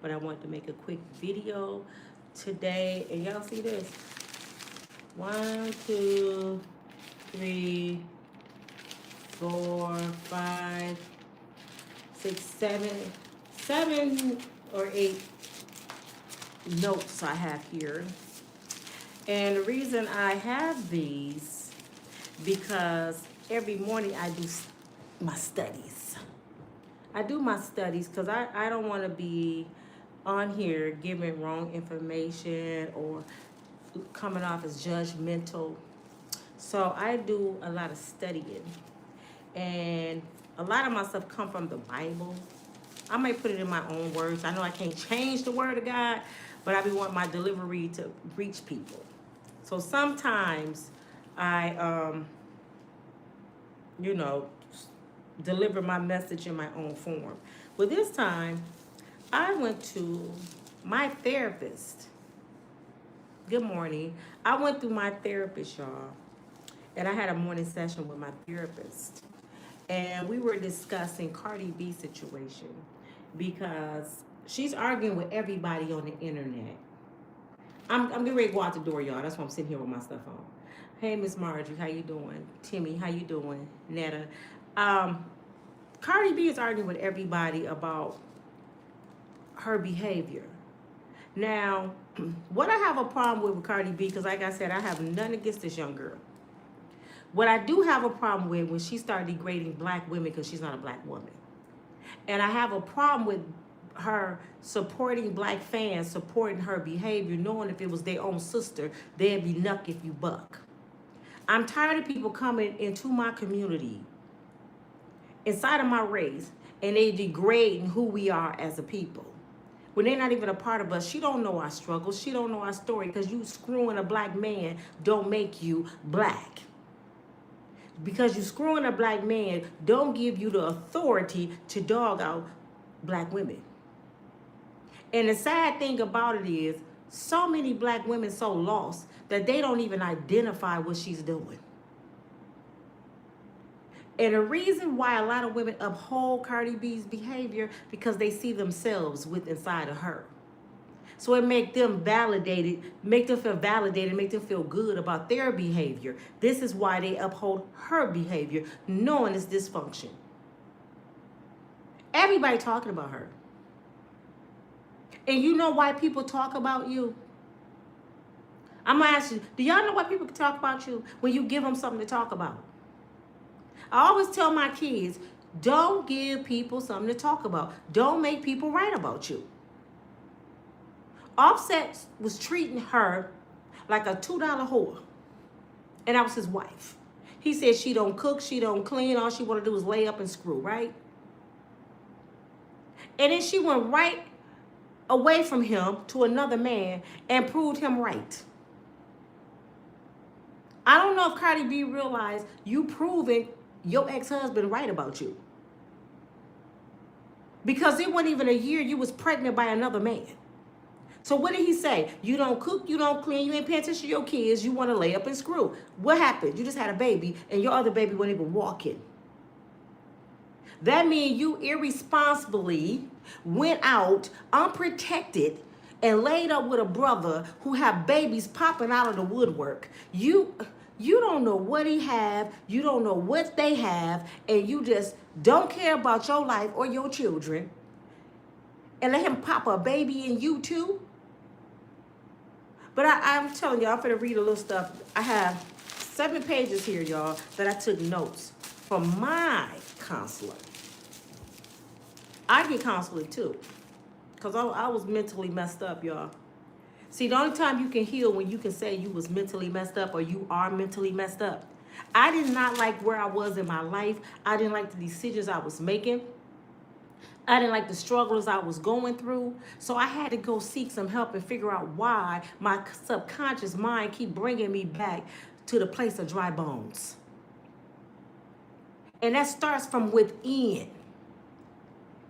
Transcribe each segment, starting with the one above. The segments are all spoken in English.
but I wanted to make a quick video today. And y'all see this? 1, 2, 3, 4, 5, 6, 7 or 8 notes I have here. And the reason I have these, because every morning I do my studies. I do my studies because I don't want to be on here giving wrong information or coming off as judgmental. So I do a lot of studying. And a lot of my stuff come from the Bible. I might put it in my own words. I know I can't change the word of God, but I be want my delivery to reach people. So sometimes I, deliver my message in my own form. But this time, I went to my therapist. Good morning. I went through my therapist, y'all, and I had a morning session with my therapist. And we were discussing Cardi B situation because she's arguing with everybody on the internet. I'm getting ready to go out the door, y'all. That's why I'm sitting here with my stuff on. Hey, Miss Marjorie, how you doing? Timmy, how you doing? Netta. Cardi B is arguing with everybody about her behavior. Now, what I have a problem with Cardi B, because like I said, I have nothing against this young girl. What I do have a problem with when she started degrading black women because she's not a black woman. And I have a problem with her supporting black fans, supporting her behavior, knowing if it was their own sister, they'd be knuck if you buck. I'm tired of people coming into my community, inside of my race, and they degrading who we are as a people. When they're not even a part of us, she don't know our struggles, she don't know our story, because you screwing a black man don't make you black. Because you screwing a black man don't give you the authority to dog out black women. And the sad thing about it is, so many black women so lost that they don't even identify what she's doing. And the reason why a lot of women uphold Cardi B's behavior, because they see themselves with inside of her. So it make them validated, make them feel validated, make them feel good about their behavior. This is why they uphold her behavior, knowing it's dysfunction. Everybody talking about her. And you know why people talk about you? I'm gonna ask you, do y'all know why people talk about you? When you give them something to talk about. I always tell my kids, don't give people something to talk about. Don't make people write about you. Offset was treating her like a $2 whore. And I was his wife. He said she don't cook, she don't clean, all she want to do is lay up and screw, right? And then she went right away from him to another man and proved him right. I don't know if Cardi B realized you proving your ex-husband right about you. Because it wasn't even a year you was pregnant by another man. So what did he say? You don't cook, you don't clean, you ain't paying attention to your kids, you want to lay up and screw. What happened? You just had a baby and your other baby wasn't even walking. That means you irresponsibly went out unprotected and laid up with a brother who have babies popping out of the woodwork. You don't know what he have, you don't know what they have, and you just don't care about your life or your children and let him pop a baby in you too. But I'm telling you, I'm finna read a little stuff. I have 7 pages here, y'all, that I took notes from my counselor. I get counseling too, because I was mentally messed up, y'all. See, the only time you can heal when you can say you was mentally messed up or you are mentally messed up. I did not like where I was in my life. I didn't like the decisions I was making. I didn't like the struggles I was going through. So I had to go seek some help and figure out why my subconscious mind keep bringing me back to the place of dry bones. And that starts from within.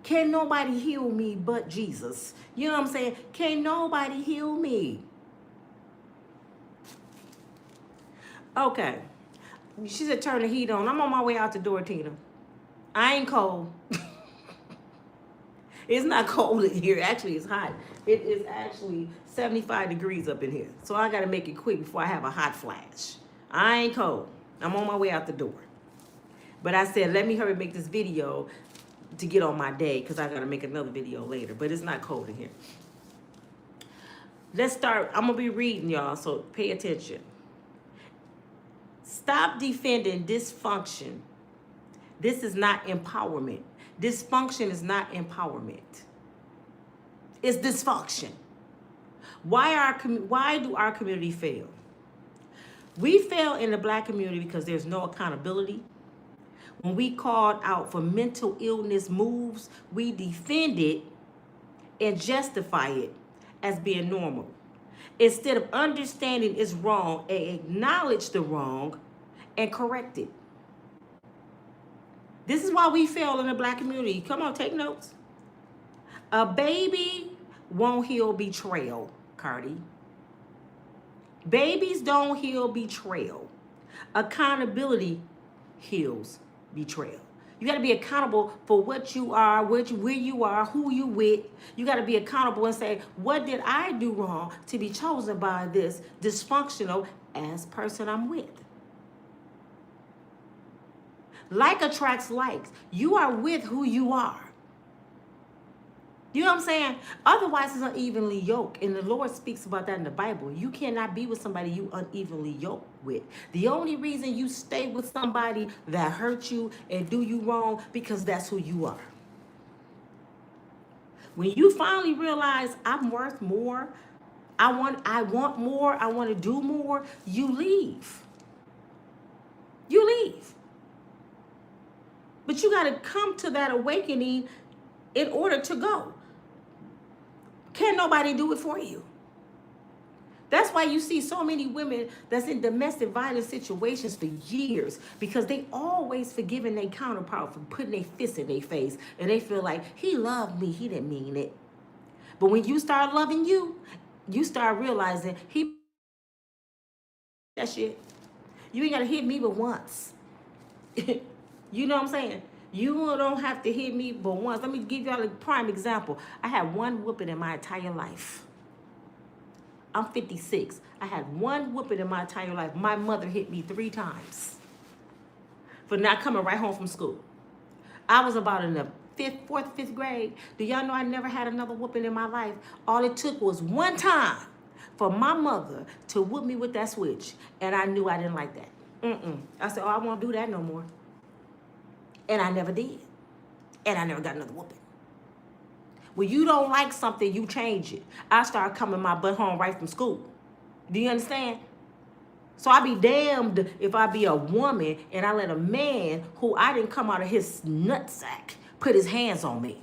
Can't nobody heal me but Jesus. You know what I'm saying? Can't nobody heal me. Okay. She said, turn the heat on. I'm on my way out the door, Tina. I ain't cold. It's not cold in here. Actually, it's hot. It is actually 75 degrees up in here. So I got to make it quick before I have a hot flash. I ain't cold. I'm on my way out the door. But I said, let me hurry make this video to get on my day because I got to make another video later. But it's not cold in here. Let's start. I'm going to be reading, y'all, so pay attention. Stop defending dysfunction. This is not empowerment. Dysfunction is not empowerment. It's dysfunction. Why do our community fail? We fail in the Black community because there's no accountability. When we called out for mental illness moves, we defend it and justify it as being normal. Instead of understanding it's wrong and acknowledge the wrong and correct it. This is why we fail in the Black community. Come on, take notes. A baby won't heal betrayal, Cardi. Babies don't heal betrayal. Accountability heals betrayal. You got to be accountable for what you are, where you are, who you with. You got to be accountable and say, what did I do wrong to be chosen by this dysfunctional ass person I'm with? Like attracts likes. You are with who you are. You know what I'm saying? Otherwise, it's unevenly yoked. And the Lord speaks about that in the Bible. You cannot be with somebody you unevenly yoked with. The only reason you stay with somebody that hurt you and do you wrong, because that's who you are. When you finally realize I'm worth more, I want more, I want to do more, you leave. You leave. But you got to come to that awakening in order to go. Can't nobody do it for you. That's why you see so many women that's in domestic violence situations for years, because they always forgiving their counterpart for putting their fist in their face, and they feel like he loved me, he didn't mean it. But when you start loving you, you start realizing that shit. You ain't got to hit me but once. You know what I'm saying? You don't have to hit me but once. Let me give y'all a prime example. I had one whooping in my entire life. I'm 56. I had one whooping in my entire life. My mother hit me 3 times for not coming right home from school. I was about in the 4th, 5th grade. Do y'all know I never had another whooping in my life? All it took was one time for my mother to whoop me with that switch, and I knew I didn't like that. I said, oh, I won't do that no more. And I never did. And I never got another whooping. When you don't like something, you change it. I started coming my butt home right from school. Do you understand? So I be damned if I be a woman and I let a man who I didn't come out of his nutsack put his hands on me.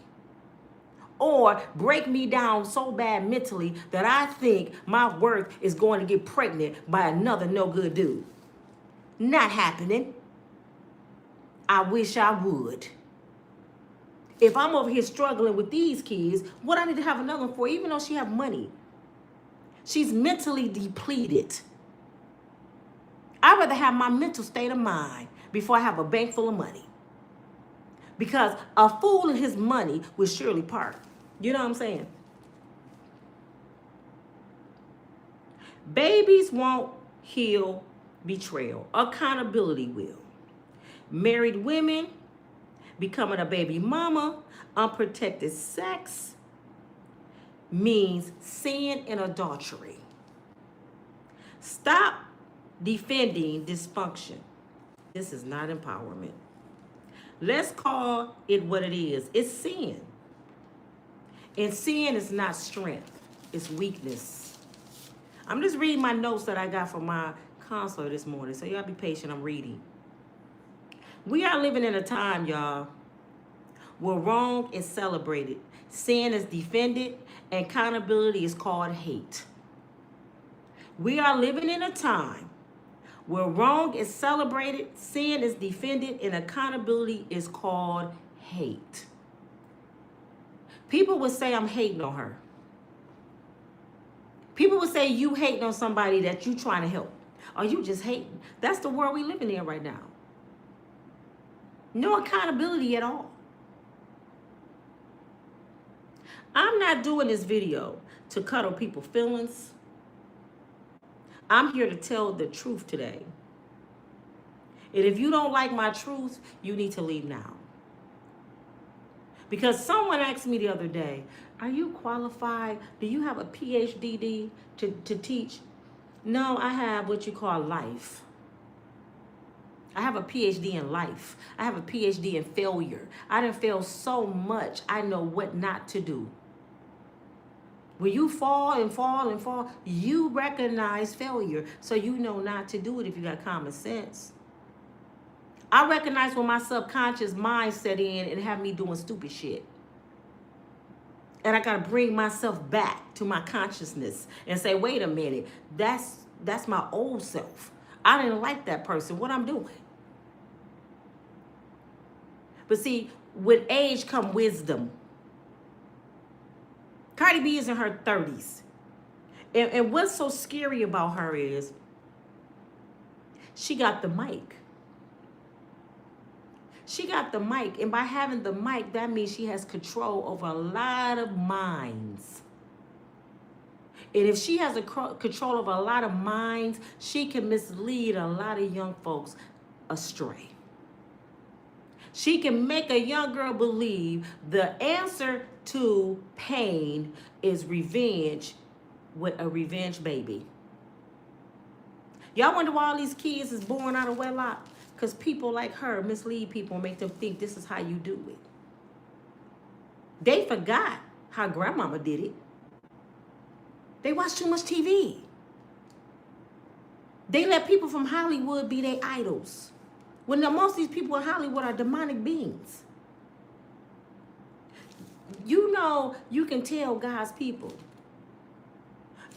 Or break me down so bad mentally that I think my worth is going to get pregnant by another no good dude. Not happening. I wish I would. If I'm over here struggling with these kids, what I need to have another one for, even though she have money. She's mentally depleted. I'd rather have my mental state of mind before I have a bank full of money. Because a fool and his money will surely part. You know what I'm saying? Babies won't heal betrayal. Accountability will. Married women, becoming a baby mama, unprotected sex means sin and adultery. Stop defending dysfunction. This is not empowerment. Let's call it what it is. It's sin. And sin is not strength. It's weakness. I'm just reading my notes that I got from my counselor this morning. So y'all be patient. I'm reading. We are living in a time, y'all, where wrong is celebrated, sin is defended, and accountability is called hate. We are living in a time where wrong is celebrated, sin is defended, and accountability is called hate. People would say, I'm hating on her. People would say, you hating on somebody that you trying to help. Or you just hating. That's the world we living in right now. No accountability at all. I'm not doing this video to cuddle people's feelings. I'm here to tell the truth today. And if you don't like my truth, you need to leave now. Because someone asked me the other day, are you qualified? Do you have a PhD to teach? No, I have what you call life. I have a PhD in life. I have a PhD in failure. I done failed so much, I know what not to do. When you fall and fall and fall, you recognize failure. So you know not to do it if you got common sense. I recognize when my subconscious mind set in and have me doing stupid shit. And I gotta bring myself back to my consciousness and say, wait a minute, that's my old self. I didn't like that person, what I'm doing. But see, with age come wisdom. Cardi B is in her 30s. And what's so scary about her is she got the mic. She got the mic, and by having the mic, that means she has control over a lot of minds. And if she has control over a lot of minds, she can mislead a lot of young folks astray. She can make a young girl believe the answer to pain is revenge with a revenge baby. Y'all wonder why all these kids is born out of wedlock? Because people like her mislead people and make them think this is how you do it. They forgot how grandmama did it. They watch too much TV. They let people from Hollywood be their idols. When most of these people in Hollywood are demonic beings. You know, you can tell God's people.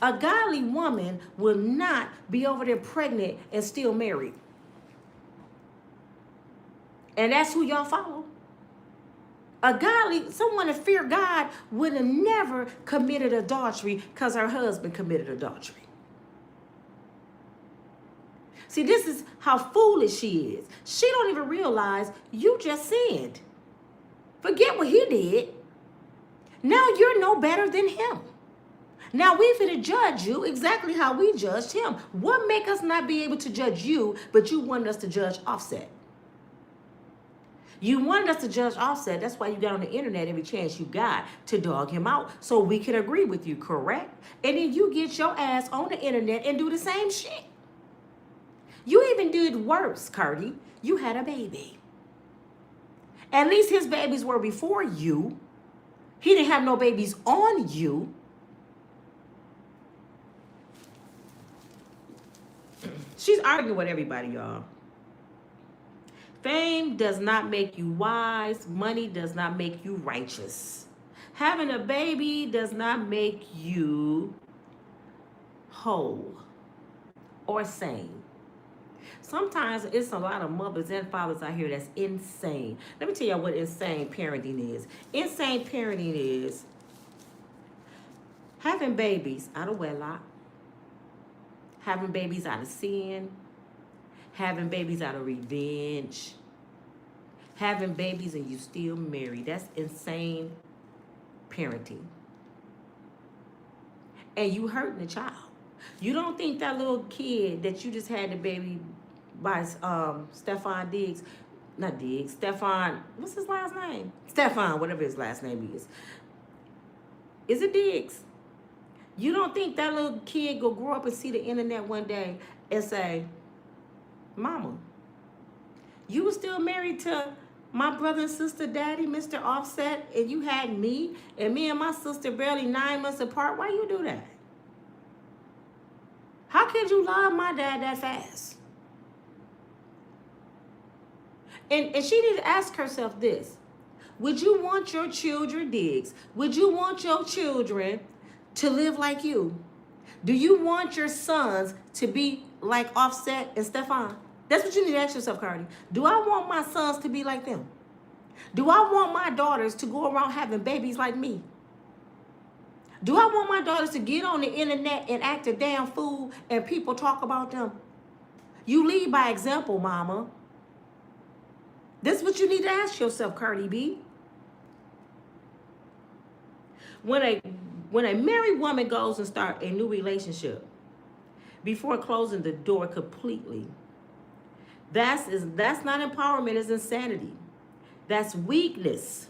A godly woman will not be over there pregnant and still married. And that's who y'all follow. Someone that fear God would have never committed adultery because her husband committed adultery. See, this is how foolish she is. She don't even realize you just sinned. Forget what he did. Now you're no better than him. Now we finna judge you exactly how we judged him. What make us not be able to judge you, but you want us to judge Offset? You wanted us to judge Offset. That's why you got on the internet every chance you got to dog him out so we can agree with you, correct? And then you get your ass on the internet and do the same shit. You even did worse, Cardi. You had a baby. At least his babies were before you. He didn't have no babies on you. She's arguing with everybody, y'all. Fame does not make you wise. Money does not make you righteous. Having a baby does not make you whole or sane. Sometimes it's a lot of mothers and fathers out here that's insane. Let me tell y'all what insane parenting is. Insane parenting is having babies out of wedlock, having babies out of sin, having babies out of revenge, having babies and you still married. That's insane parenting. And you hurting the child. You don't think that little kid that you just had the baby by Stefan Diggs, not Diggs, Stefan, what's his last name? Stefan, whatever his last name is. Is it Diggs? You don't think that little kid go grow up and see the internet one day and say, Mama, you were still married to my brother and sister daddy, Mr. Offset, and you had me, and me and my sister barely 9 months apart. Why you do that? How could you love my dad that fast? And she need to ask herself this. Would you want your children, Diggs? Would you want your children to live like you? Do you want your sons to be like Offset and Stefan? That's what you need to ask yourself, Cardi. Do I want my sons to be like them? Do I want my daughters to go around having babies like me? Do I want my daughters to get on the internet and act a damn fool and people talk about them? You lead by example, mama. This is what you need to ask yourself, Cardi B. When a married woman goes and start a new relationship before closing the door completely, that's not empowerment, it's insanity. That's weakness.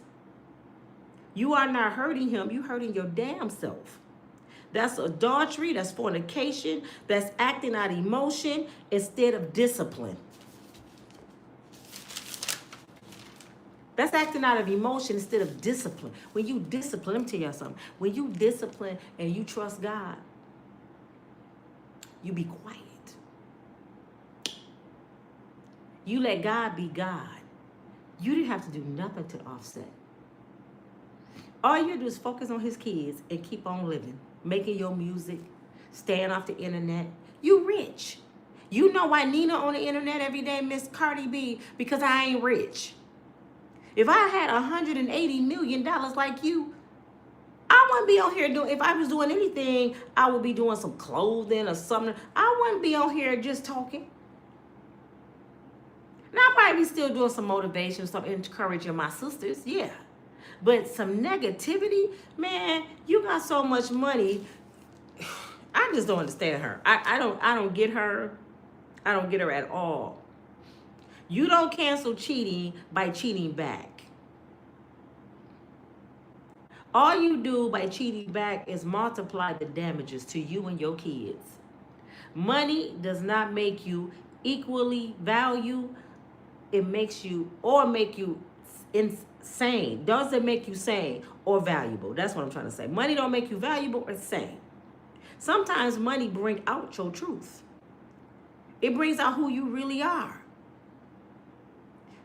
You are not hurting him, you hurting your damn self. That's adultery, that's fornication, that's acting out of emotion instead of discipline. That's acting out of emotion instead of discipline. When you discipline, let me tell y'all something. When you discipline and you trust God, you be quiet. You let God be God. You didn't have to do nothing to offset. All you do is focus on his kids and keep on living, making your music, staying off the internet. You rich. You know why Nina on the internet every day, Miss Cardi B? Because I ain't rich. If I had $180 million like you, I wouldn't be on here doing, if I was doing anything, I would be doing some clothing or something. I wouldn't be on here just talking. Now, I'll probably be still doing some motivation, some encouraging my sisters, yeah. But some negativity, man, you got so much money. I just don't understand her. I don't get her. I don't get her at all. You don't cancel cheating by cheating back. All you do by cheating back is multiply the damages to you and your kids. Money does not make you equally value. It makes you, or make you insane. Doesn't make you sane or valuable. That's what I'm trying to say. Money don't make you valuable or sane. Sometimes money brings out your truth. It brings out who you really are.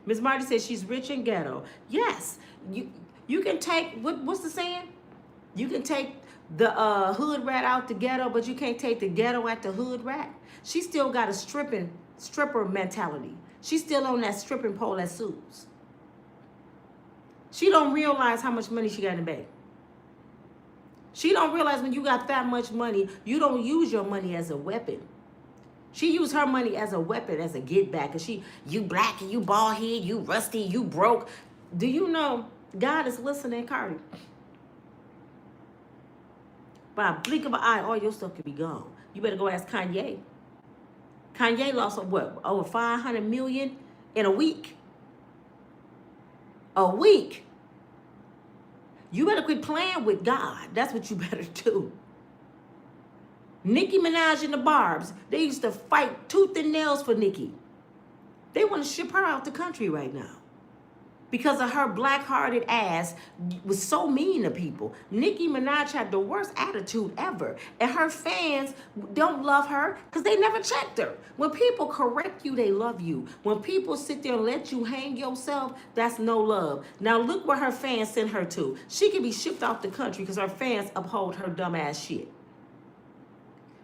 Miss Marty says she's rich and ghetto. Yes, you can take, what's the saying? You can take the hood rat out the ghetto, but you can't take the ghetto at the hood rat. She still got a stripper mentality. She's still on that stripping pole at Sue's. She don't realize how much money she got in the bank. She don't realize when you got that much money, you don't use your money as a weapon. She used her money as a weapon, as a get back. Cause you black and you bald head, you rusty, you broke. Do you know God is listening, Cardi? By a blink of an eye, all your stuff could be gone. You better go ask Kanye. Kanye lost what? Over 500 million in a week. A week. You better quit playing with God. That's what you better do. Nicki Minaj and the Barbs, they used to fight tooth and nails for Nicki. They want to ship her out the country right now because of her black-hearted ass was so mean to people. Nicki Minaj had the worst attitude ever, and her fans don't love her because they never checked her. When people correct you, they love you. When people sit there and let you hang yourself, that's no love. Now look where her fans sent her to. She could be shipped out the country because her fans uphold her dumb ass shit.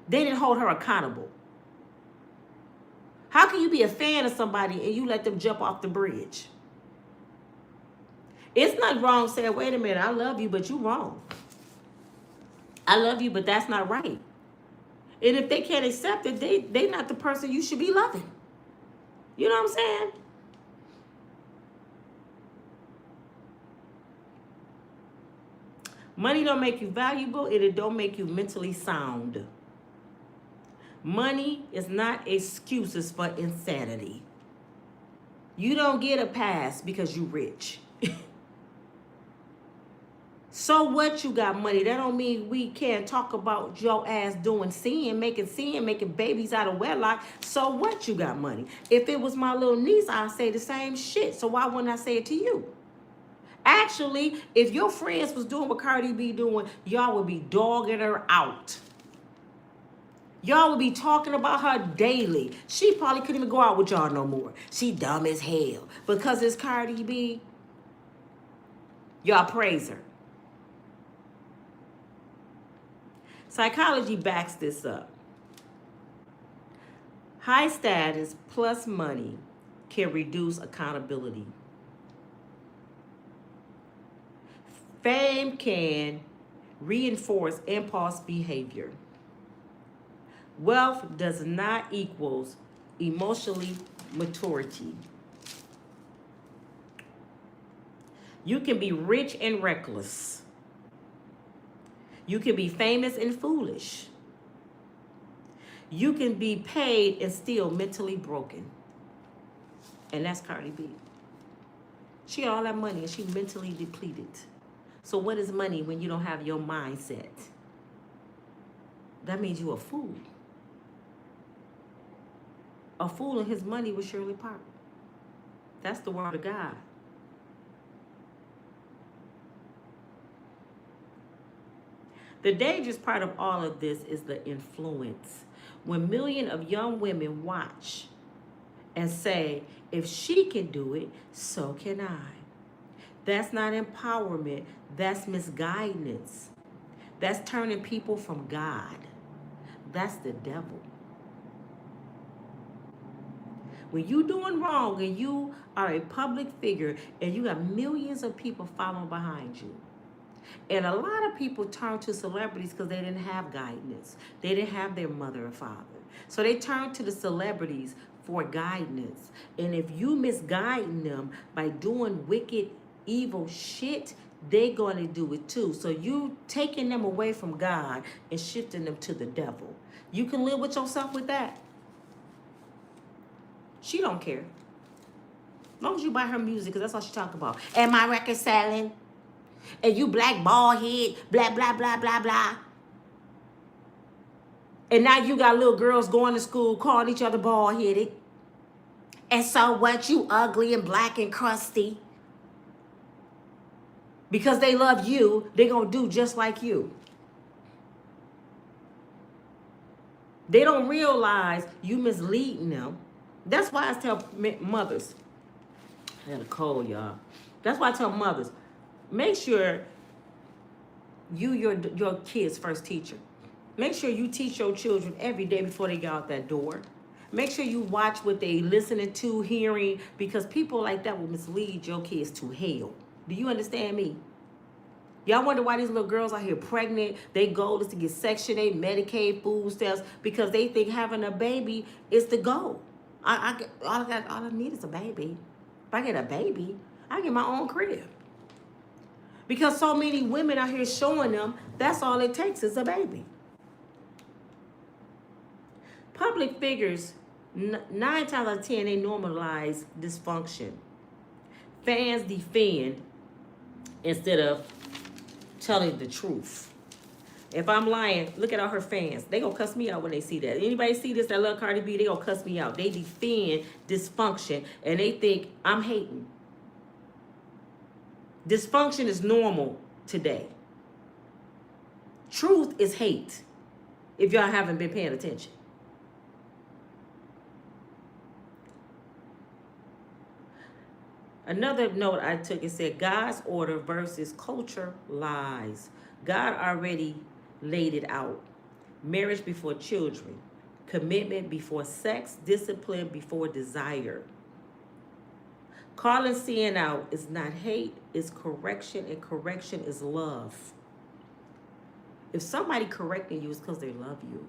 They didn't hold her accountable. How can you be a fan of somebody and you let them jump off the bridge? It's not wrong saying, wait a minute, I love you, but you're wrong. I love you, but that's not right. And if they can't accept it, they not the person you should be loving. You know what I'm saying? Money don't make you valuable, and it don't make you mentally sound. Money is not excuses for insanity. You don't get a pass because you rich. So what you got money? That don't mean we can't talk about your ass doing sin, making babies out of wedlock. So what you got money? If it was my little niece, I'd say the same shit. So why wouldn't I say it to you? Actually, if your friends was doing what Cardi B doing, y'all would be dogging her out. Y'all would be talking about her daily. She probably couldn't even go out with y'all no more. She dumb as hell. Because it's Cardi B, y'all praise her. Psychology backs this up. High status plus money can reduce accountability. Fame can reinforce impulse behavior. Wealth does not equal emotionally maturity. You can be rich and reckless. You can be famous and foolish. You can be paid and still mentally broken. And that's Cardi B. She got all that money and she mentally depleted. So what is money when you don't have your mindset? That means you a fool. A fool and his money was Shirley Park. That's the word of God. The dangerous part of all of this is the influence. When millions of young women watch and say, if she can do it, so can I. That's not empowerment. That's misguidance. That's turning people from God. That's the devil. When you doing wrong and you are a public figure and you got millions of people following behind you, and a lot of people turn to celebrities because they didn't have guidance. They didn't have their mother or father. So they turn to the celebrities for guidance. And if you misguiding them by doing wicked, evil shit, they're going to do it too. So you taking them away from God and shifting them to the devil. You can live with yourself with that. She don't care. As long as you buy her music, because that's all she talk about. And my record selling. And you black bald head, blah, blah, blah, blah, blah. And now you got little girls going to school calling each other bald headed. And so what, you ugly and black and crusty? Because they love you, they're going to do just like you. They don't realize you misleading them. That's why I tell mothers. I had a cold, y'all. That's why I tell mothers. Make sure your kid's first teacher. Make sure you teach your children every day before they get out that door. Make sure you watch what they listening to, hearing, because people like that will mislead your kids to hell. Do you understand me? Y'all wonder why these little girls out here pregnant? Their goal is to get Section 8, Medicaid, food stamps, because they think having a baby is the goal. All I need is a baby. If I get a baby, I get my own crib. Because so many women out here showing them that's all it takes is a baby. Public figures, 9 times out of 10, they normalize dysfunction. Fans defend instead of telling the truth. If I'm lying, look at all her fans. They gonna cuss me out when they see that. Anybody see this that love Cardi B, they gonna cuss me out. They defend dysfunction and they think I'm hating. Dysfunction is normal today. Truth is hate, if y'all haven't been paying attention. Another note I took, it said God's order versus culture lies. God already laid it out. Marriage before children. Commitment before sex. Discipline before desire. Calling sin out is not hate, it's correction, and correction is love. If somebody correcting you, it's because they love you.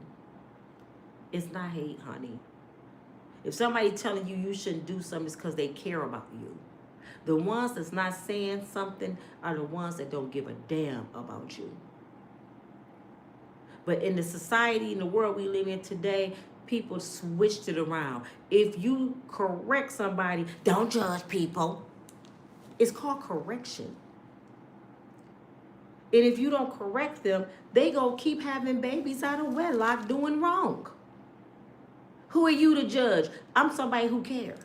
It's not hate, honey. If somebody telling you you shouldn't do something, it's because they care about you. The ones that's not saying something are the ones that don't give a damn about you. But in the society, in the world we live in today, people switched it around. If you correct somebody, don't judge people. It's called correction. And if you don't correct them, they gonna keep having babies out of wedlock doing wrong. Who are you to judge? I'm somebody who cares.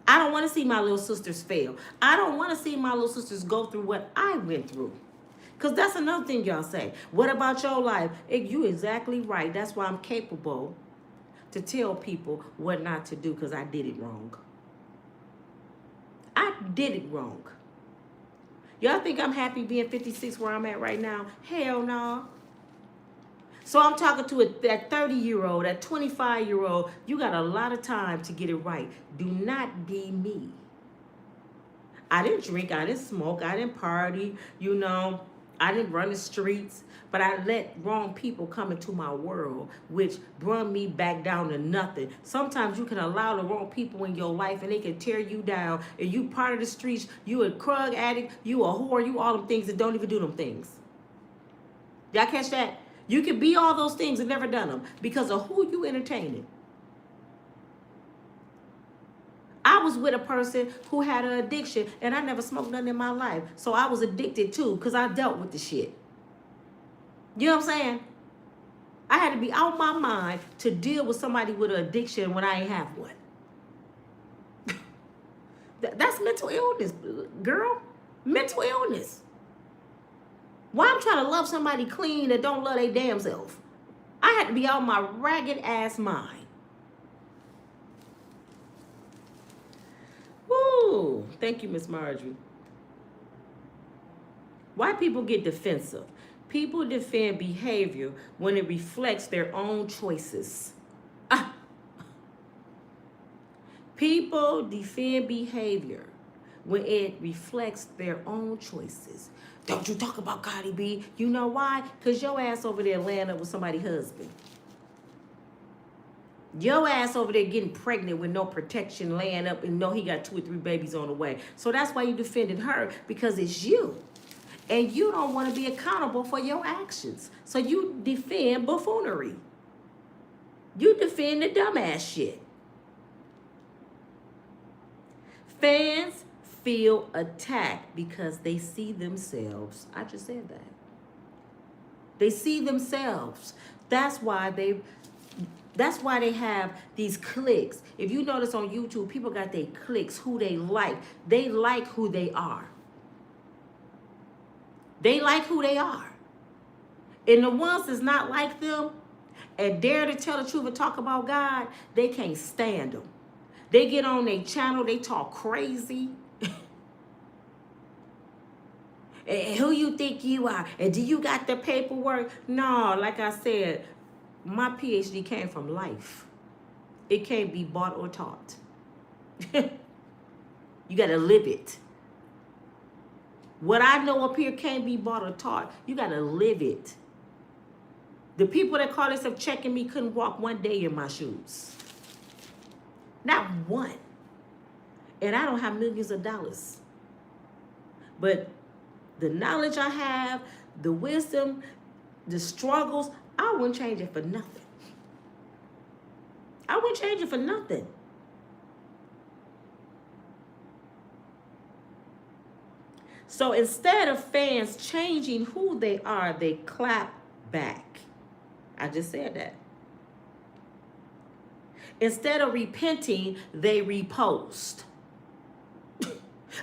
I don't want to see my little sisters fail. I don't want to see my little sisters go through what I went through. Because that's another thing y'all say. What about your life? You exactly right. That's why I'm capable to tell people what not to do, because I did it wrong. I did it wrong. Y'all think I'm happy being 56 where I'm at right now? Hell no. So I'm talking to that 30-year-old, that 25-year-old. You got a lot of time to get it right. Do not be me. I didn't drink, I didn't smoke, I didn't party, I didn't run the streets, but I let wrong people come into my world, which brought me back down to nothing. Sometimes you can allow the wrong people in your life and they can tear you down. And you part of the streets, you a drug addict, you a whore, you all them things that don't even do them things. Y'all catch that? You can be all those things and never done them because of who you entertaining. I was with a person who had an addiction, and I never smoked nothing in my life. So I was addicted too because I dealt with the shit. You know what I'm saying? I had to be out my mind to deal with somebody with an addiction when I ain't have one. That's mental illness, girl. Mental illness. Why I'm trying to love somebody clean that don't love their damn self? I had to be out my ragged ass mind. Woo! Thank you, Miss Marjorie. Why people get defensive? People defend behavior when it reflects their own choices. Ah. People defend behavior when it reflects their own choices. Don't you talk about Cardi B. You know why? Because your ass over there laying up with somebody's husband. Your ass over there getting pregnant with no protection, laying up and know he got 2 or 3 babies on the way. So that's why you defended her, because it's you. And you don't want to be accountable for your actions. So you defend buffoonery. You defend the dumbass shit. Fans feel attacked because they see themselves. I just said that. They see themselves. That's why they have these clicks. If you notice on YouTube, people got their clicks, who they like. They like who they are. They like who they are. And the ones that's not like them and dare to tell the truth and talk about God, they can't stand them. They get on their channel, they talk crazy. And who you think you are? And do you got the paperwork? No, like I said, my PhD came from life. It can't be bought or taught. You got to live it. What I know up here can't be bought or taught. You got to live it. The people that call themselves checking me couldn't walk one day in my shoes. Not one. And I don't have millions of dollars. But the knowledge I have, the wisdom, the struggles, I wouldn't change it for nothing. I wouldn't change it for nothing. So instead of fans changing who they are, they clap back. I just said that. Instead of repenting, they repost.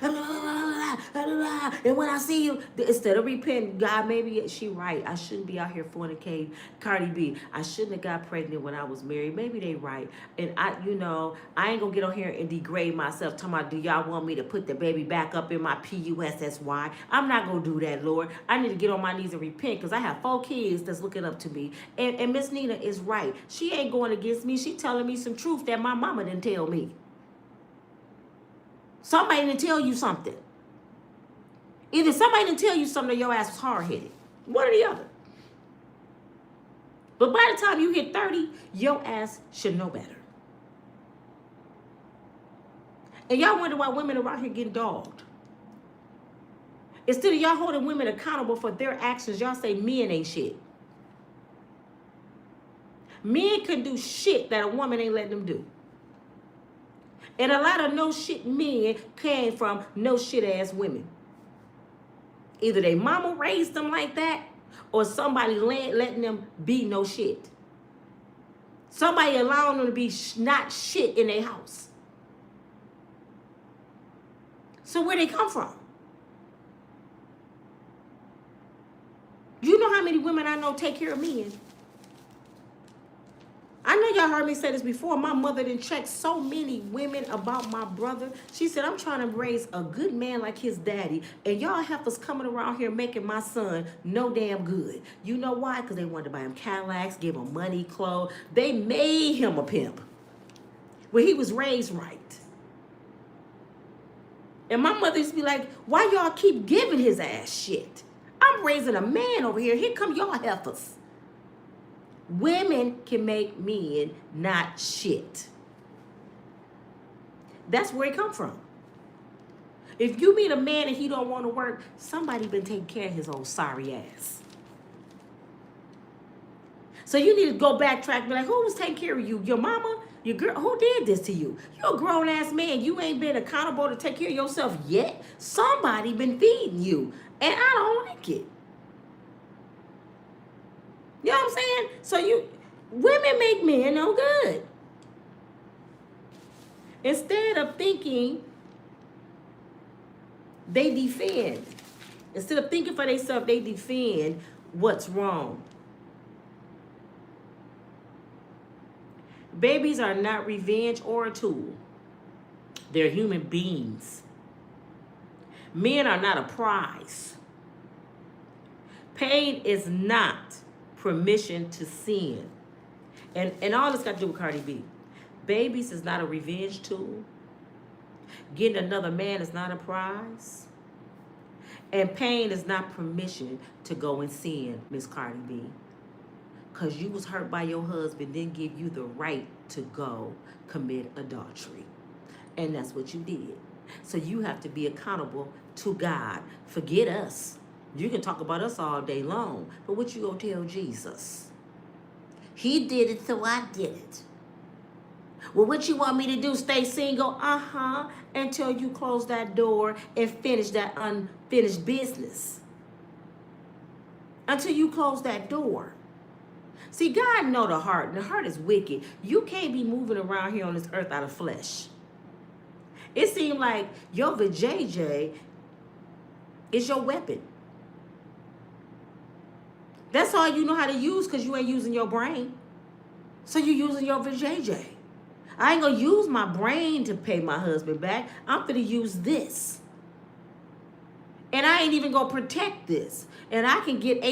And when I see you, instead of repenting, God, maybe she right. I shouldn't be out here fornicating. Cardi B, I shouldn't have got pregnant when I was married. Maybe they right. And I ain't gonna get on here and degrade myself talking about, do y'all want me to put the baby back up in my PUSSY? I'm not gonna do that, Lord. I need to get on my knees and repent because I have 4 kids that's looking up to me. And Miss Nina is right. She ain't going against me. She telling me some truth that my mama didn't tell me. Somebody didn't tell you something. Either somebody didn't tell you something or your ass was hard-headed. One or the other. But by the time you hit 30, your ass should know better. And y'all wonder why women around here getting dogged. Instead of y'all holding women accountable for their actions, y'all say men ain't shit. Men can do shit that a woman ain't letting them do. And a lot of no shit men came from no shit ass women. Either their mama raised them like that, or somebody letting them be no shit. Somebody allowing them to be not shit in their house. So where they come from? You know how many women I know take care of men? I know y'all heard me say this before. My mother didn't check so many women about my brother. She said, I'm trying to raise a good man like his daddy. And y'all heifers coming around here making my son no damn good. You know why? Because they wanted to buy him Cadillacs, give him money, clothes. They made him a pimp. Well, he was raised right. And my mother used to be like, why y'all keep giving his ass shit? I'm raising a man over here. Here come y'all heifers. Women can make men not shit. That's where it come from. If you meet a man and he don't want to work, somebody been taking care of his old sorry ass. So you need to go backtrack and be like, who was taking care of you? Your mama? Your girl? Who did this to you? You're a grown-ass man. You ain't been accountable to take care of yourself yet. Somebody been feeding you. And I don't like it. You know what I'm saying? So women make men no good. Instead of thinking, they defend. Instead of thinking for themselves, they defend what's wrong. Babies are not revenge or a tool. They're human beings. Men are not a prize. Pain is not permission to sin. And all this got to do with Cardi B. Babies is not a revenge tool. Getting another man is not a prize. And pain is not permission to go and sin, Miss Cardi B. Because you was hurt by your husband, didn't give you the right to go commit adultery. And that's what you did. So you have to be accountable to God. Forget us. You can talk about us all day long, but what you gonna tell Jesus? He did it, so I did it. Well, what you want me to do? Stay single? Until you close that door and finish that unfinished business. Until you close that door. See, God know the heart, and the heart is wicked. You can't be moving around here on this earth out of flesh. It seemed like your vajayjay is your weapon. That's all you know how to use because you ain't using your brain. So you're using your vajayjay. I ain't gonna use my brain to pay my husband back. I'm gonna use this. And I ain't even gonna protect this. And I can get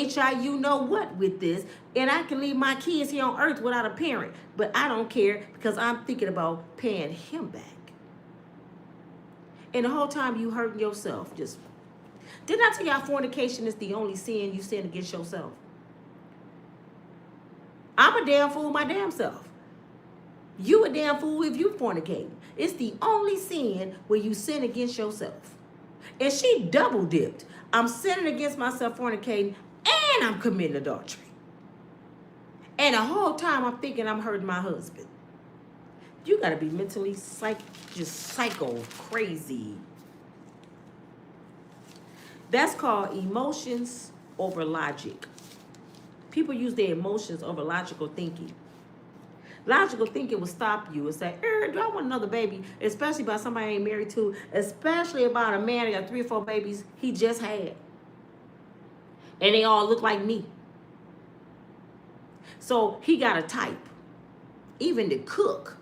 you know what with this. And I can leave my kids here on earth without a parent. But I don't care because I'm thinking about paying him back. And the whole time you hurting yourself. Didn't I tell y'all fornication is the only sin you sin against yourself? I'm a damn fool my damn self. You a damn fool if you fornicate. It's the only sin where you sin against yourself. And she double dipped. I'm sinning against myself fornicating and I'm committing adultery. And the whole time I'm thinking I'm hurting my husband. You gotta be mentally psycho crazy. That's called emotions over logic. People use their emotions over logical thinking. Logical thinking will stop you and say, do I want another baby? Especially about somebody I ain't married to. Especially about a man that got 3 or 4 babies he just had. And they all look like me. So he got a type. Even to cook.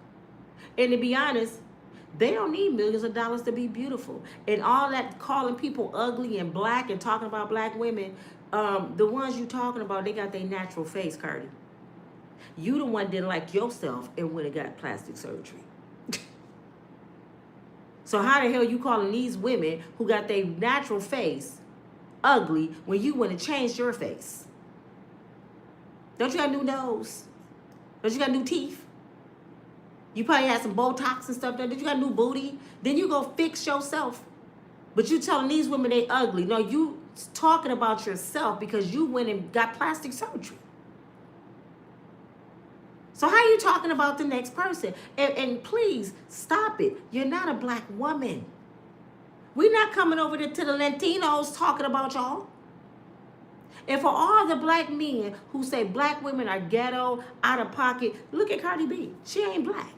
And to be honest, they don't need millions of dollars to be beautiful. And all that calling people ugly and black and talking about black women, the ones you talking about, they got their natural face, Cardi. You the one didn't like yourself and went and got plastic surgery. So how the hell you calling these women who got their natural face ugly when you went and changed your face? Don't you got a new nose? Don't you got new teeth? You probably had some Botox and stuff there. Did you got a new booty? Then you go fix yourself. But you telling these women they ugly. No, you talking about yourself because you went and got plastic surgery. So how are you talking about the next person? And please, stop it. You're not a black woman. We're not coming over to the Latinos talking about y'all. And for all the black men who say black women are ghetto, out of pocket, look at Cardi B. She ain't black.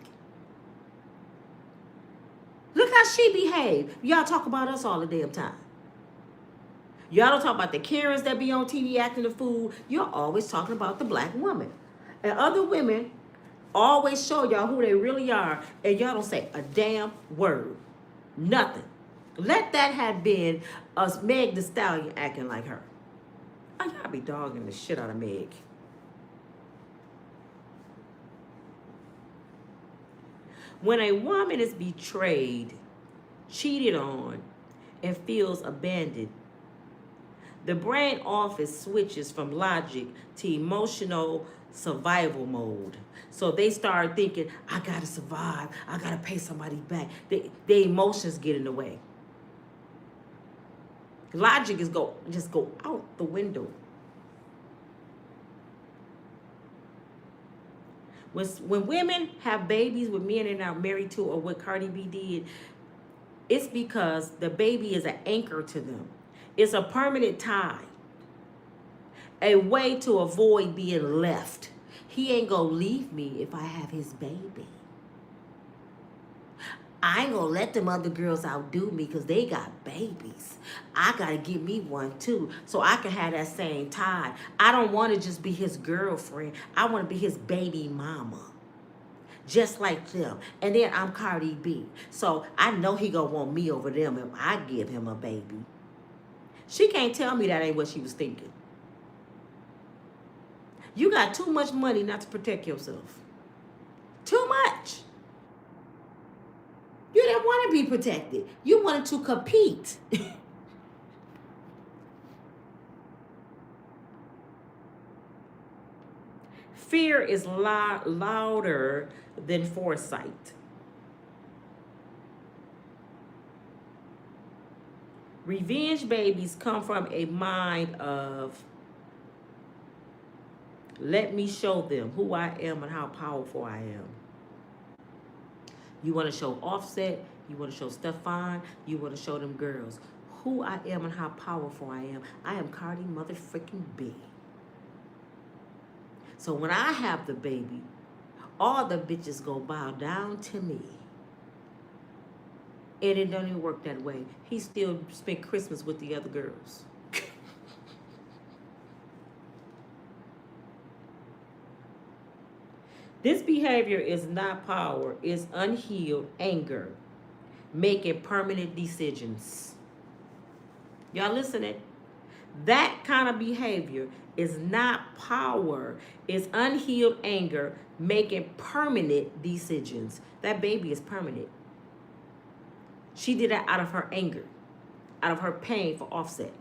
Look how she behaved. Y'all talk about us all the damn time. Y'all don't talk about the Karens that be on TV acting the fool. You're always talking about the black woman. And other women always show y'all who they really are, and y'all don't say a damn word. Nothing. Let that have been us Meg Thee Stallion acting like her. I gotta be dogging the shit out of Meg. When a woman is betrayed, cheated on, and feels abandoned, the brain office switches from logic to emotional survival mode. So they start thinking, I gotta survive. I gotta pay somebody back. Their emotions get in the way. Logic is just go out the window. When women have babies with men they're not married to, or what Cardi B did, it's because the baby is an anchor to them. It's a permanent tie, a way to avoid being left. He ain't gonna leave me if I have his baby. I ain't gonna let them other girls outdo me because they got babies. I gotta get me one too so I can have that same tie. I don't want to just be his girlfriend. I want to be his baby mama. Just like them. And then I'm Cardi B. So I know he gonna want me over them if I give him a baby. She can't tell me that ain't what she was thinking. You got too much money not to protect yourself. Too much. You didn't want to be protected. You wanted to compete. Fear is louder than foresight. Revenge babies come from a mind of, let me show them who I am and how powerful I am. You want to show Offset, you want to show Stefan, you want to show them girls who I am and how powerful I am. I am Cardi motherfucking B. So when I have the baby, all the bitches go bow down to me. And it don't even work that way. He still spent Christmas with the other girls. This behavior is not power, it's unhealed anger, making permanent decisions. Y'all listening? That kind of behavior is not power, it's unhealed anger, making permanent decisions. That baby is permanent. She did that out of her anger, out of her pain for Offset.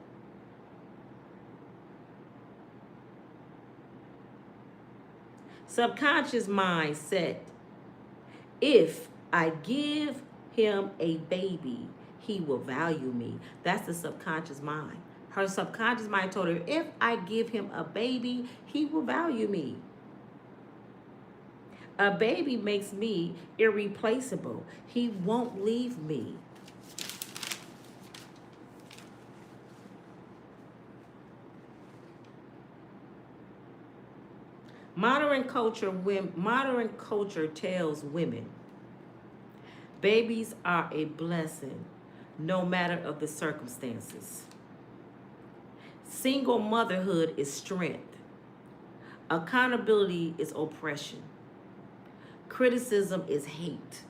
Subconscious mindset. If I give him a baby, he will value me. That's the subconscious mind. Her subconscious mind told her, if I give him a baby, he will value me. A baby makes me irreplaceable. He won't leave me. Modern culture tells women, babies are a blessing, no matter of the circumstances. Single motherhood is strength. Accountability is oppression. Criticism is hate.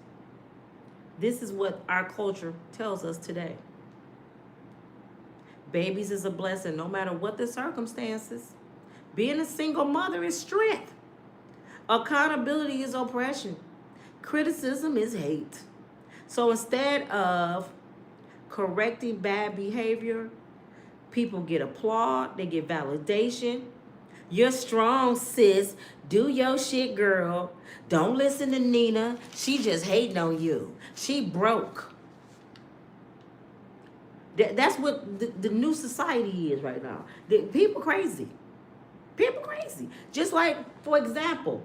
This is what our culture tells us today. Babies is a blessing, no matter what the circumstances. Being a single mother is strength. Accountability is oppression. Criticism is hate. So instead of correcting bad behavior, people get applaud, they get validation. You're strong, sis. Do your shit, girl. Don't listen to Nina. She just hating on you. She broke. That's what the new society is right now. People crazy. People crazy. Just like, for example,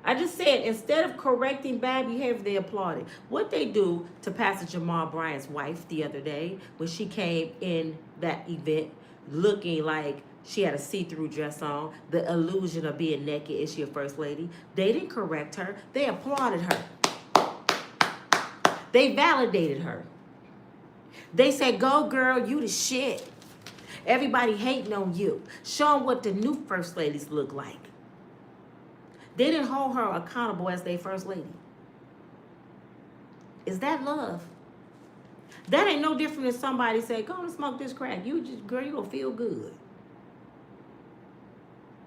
I just said, instead of correcting bad behavior, they applauded. What they do to Pastor Jamal Bryant's wife the other day when she came in that event looking like she had a see-through dress on, the illusion of being naked, is she a first lady? They didn't correct her. They applauded her. They validated her. They said, go girl, you the shit. Everybody hating on you. Show them what the new first ladies look like. They didn't hold her accountable as their first lady. Is that love? That ain't no different than somebody say, go and smoke this crack. You just, girl, you gonna feel good.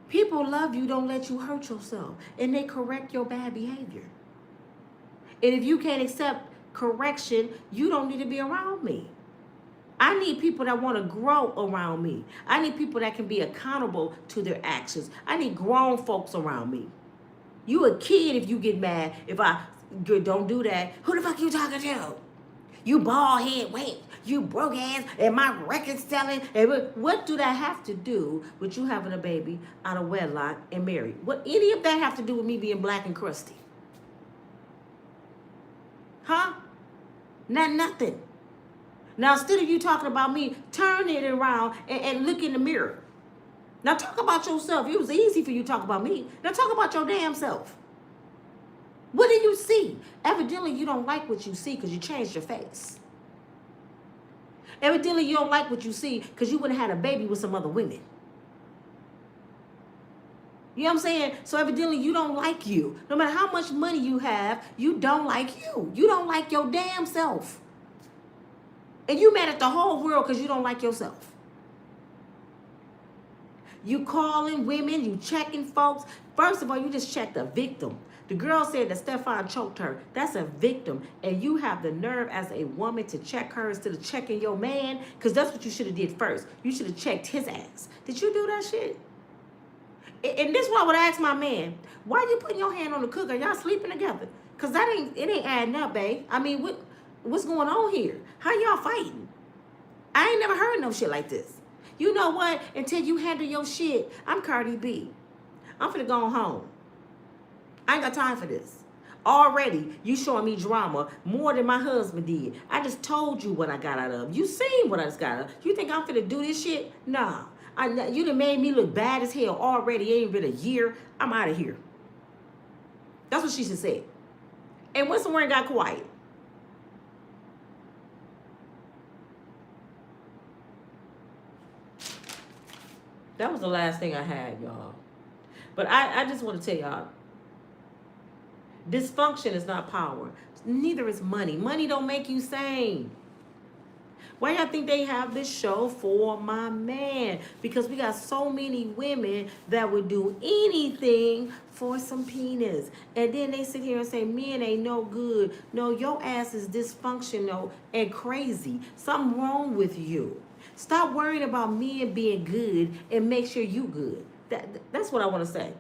People love you, don't let you hurt yourself. And they correct your bad behavior. And if you can't accept correction, you don't need to be around me. I need people that want to grow around me. I need people that can be accountable to their actions. I need grown folks around me. You a kid if you get mad. If I don't do that, who the fuck you talking to? You bald head, wait. You broke ass and my record selling. And what do that have to do with you having a baby out of wedlock and married? What any of that have to do with me being black and crusty? Huh? Not nothing. Now, instead of you talking about me, turn it around and look in the mirror. Now, talk about yourself. It was easy for you to talk about me. Now, talk about your damn self. What do you see? Evidently, you don't like what you see because you changed your face. Evidently, you don't like what you see because you wouldn't have had a baby with some other women. You know what I'm saying? So evidently, you don't like you. No matter how much money you have, you don't like you. You don't like your damn self. And you mad at the whole world because you don't like yourself. You calling women, you checking folks. First of all, you just checked a victim. The girl said that Stefan choked her. That's a victim. And you have the nerve as a woman to check her instead of checking your man. Because that's what you should have did first. You should have checked his ass. Did you do that shit? And this is what I would ask my man. Why you putting your hand on the cooker? Y'all sleeping together? Because it ain't adding up, babe. I mean, what's going on here? How y'all fighting? I ain't never heard no shit like this. You know what? Until you handle your shit, I'm Cardi B. I'm finna go home. I ain't got time for this. Already, you showing me drama more than my husband did. I just told you what I got out of. You seen what I just got out of. You think I'm finna do this shit? Nah. You done made me look bad as hell already. It ain't been a year. I'm out of here. That's what she should say. And went somewhere and got quiet. That was the last thing I had, y'all. But I just want to tell y'all, dysfunction is not power. Neither is money. Money don't make you sane. Why y'all think they have this show for my man? Because we got so many women that would do anything for some penis. And then they sit here and say, men ain't no good. No, your ass is dysfunctional and crazy. Something wrong with you. Stop worrying about men being good and make sure you good. That's what I want to say.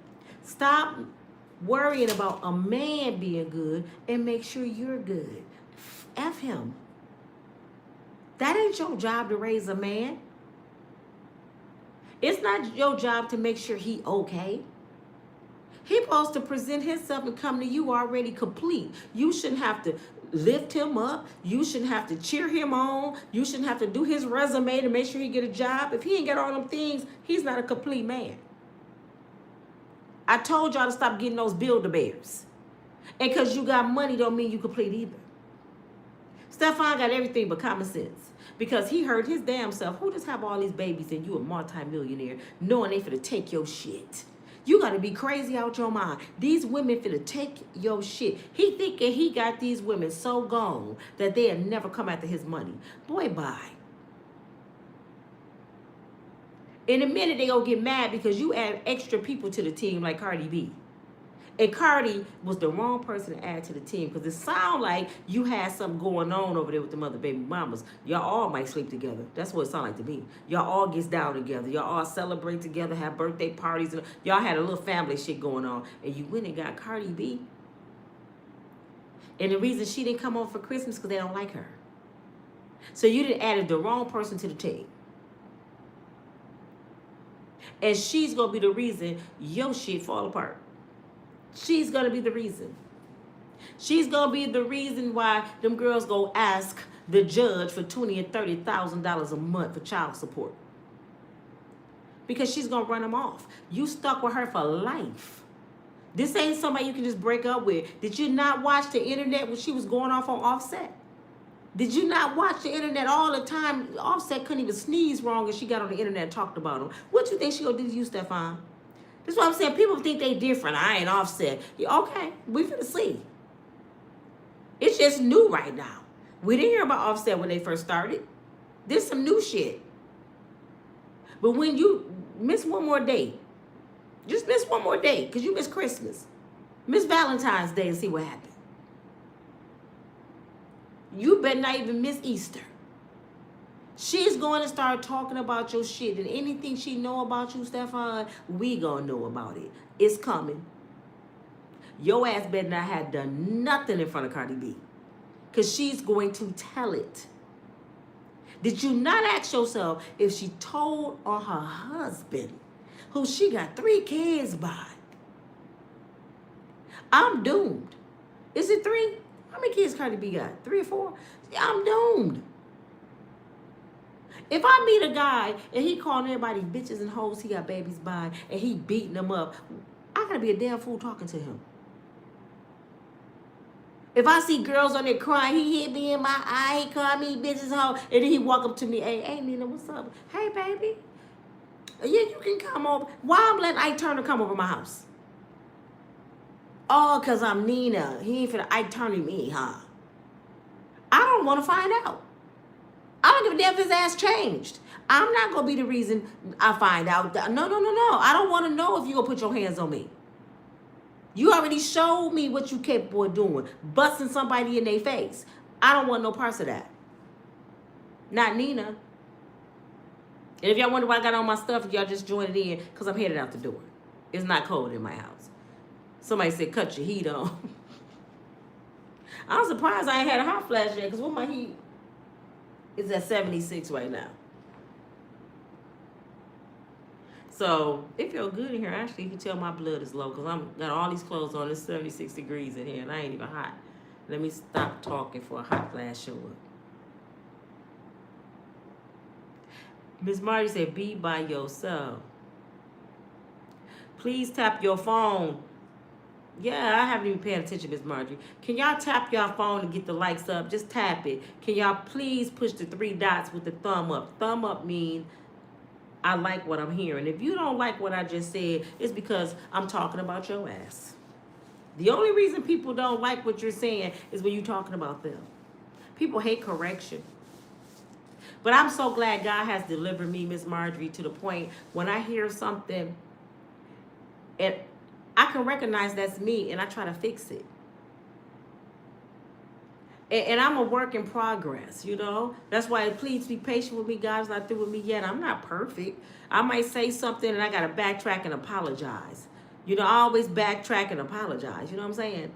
Stop worrying about a man being good and make sure you're good. F him. That ain't your job to raise a man. It's not your job to make sure he okay. He supposed to present himself and come to you already complete. You shouldn't have to lift him up. You shouldn't have to cheer him on. You shouldn't have to do his resume to make sure he get a job. If he ain't got all them things, he's not a complete man. I told y'all to stop getting those Build-A-Bears. And because you got money don't mean you complete either. Stefan got everything but common sense. Because he heard his damn self, who just have all these babies and you a multi-millionaire knowing they finna take your shit. You gotta be crazy out your mind. These women finna take your shit. He thinking he got these women so gone that they'll never come after his money. Boy, bye. In a minute, they gonna get mad because you add extra people to the team like Cardi B. And Cardi was the wrong person to add to the team because it sound like you had something going on over there with the mother baby mamas. Y'all all might sleep together. That's what it sound like to me. Y'all all gets down together. Y'all all celebrate together, have birthday parties. And y'all had a little family shit going on. And you went and got Cardi B. And the reason she didn't come over for Christmas because they don't like her. So you done added the wrong person to the team. And she's going to be the reason your shit fall apart. She's going to be the reason. She's going to be the reason why them girls go ask the judge for $20,000 and $30,000 a month for child support. Because she's going to run them off. You stuck with her for life. This ain't somebody you can just break up with. Did you not watch the internet when she was going off on Offset? Did you not watch the internet all the time? Offset couldn't even sneeze wrong and she got on the internet and talked about him. What you think she going to do to you, Stefan? That's what I'm saying. People think they different. I ain't Offset. Yeah, okay, we finna see. It's just new right now. We didn't hear about Offset when they first started. There's some new shit. But when you miss one more day, just miss one more day because you miss Christmas. Miss Valentine's Day and see what happens. You better not even miss Easter. She's going to start talking about your shit. And anything she know about you, Stefan, we going to know about it. It's coming. Your ass better not have done nothing in front of Cardi B. Because she's going to tell it. Did you not ask yourself if she told on her husband, who she got 3 kids by? I'm doomed. Is it 3? How many kids Cardi B got? 3 or 4? I'm doomed. If I meet a guy and he calling everybody bitches and hoes he got babies by and he beating them up, I gotta be a damn fool talking to him. If I see girls on there crying, he hit me in my eye, he called me bitches hoe, and then he walk up to me, hey Nina, what's up? Hey baby, yeah, you can come over. Why I'm letting Ike Turner come over my house? Oh, cause I'm Nina. He ain't finna Ike Turner me, huh? I don't want to find out. I don't give a damn if his ass changed. I'm not gonna be the reason I find out. No. I don't want to know if you gonna put your hands on me. You already showed me what you capable of doing, busting somebody in their face. I don't want no parts of that. Not Nina. And if y'all wonder why I got all my stuff, y'all just join it in, because I'm headed out the door. It's not cold in my house. Somebody said, cut your heat on. I'm surprised I ain't had a hot flash yet, because what my heat is at 76 right now. So it feels good in here. Actually, you can tell my blood is low because I'm got all these clothes on. It's 76 degrees in here and I ain't even hot. Let me stop talking for a hot flash show up. Miss Marty said, be by yourself. Please tap your phone. Yeah, I haven't even paid attention, Miss Marjorie. Can y'all tap your phone and get the likes up? Just tap it. Can y'all please push the 3 dots with the thumb up? Thumb up means I like what I'm hearing. If you don't like what I just said, it's because I'm talking about your ass. The only reason people don't like what you're saying is when you're talking about them. People hate correction. But I'm so glad God has delivered me, Miss Marjorie, to the point when I hear something and I can recognize that's me and I try to fix it. And I'm a work in progress, you know. That's why please be patient with me. God's not through with me yet. I'm not perfect. I might say something and I got to backtrack and apologize. You know, I always backtrack and apologize. You know what I'm saying?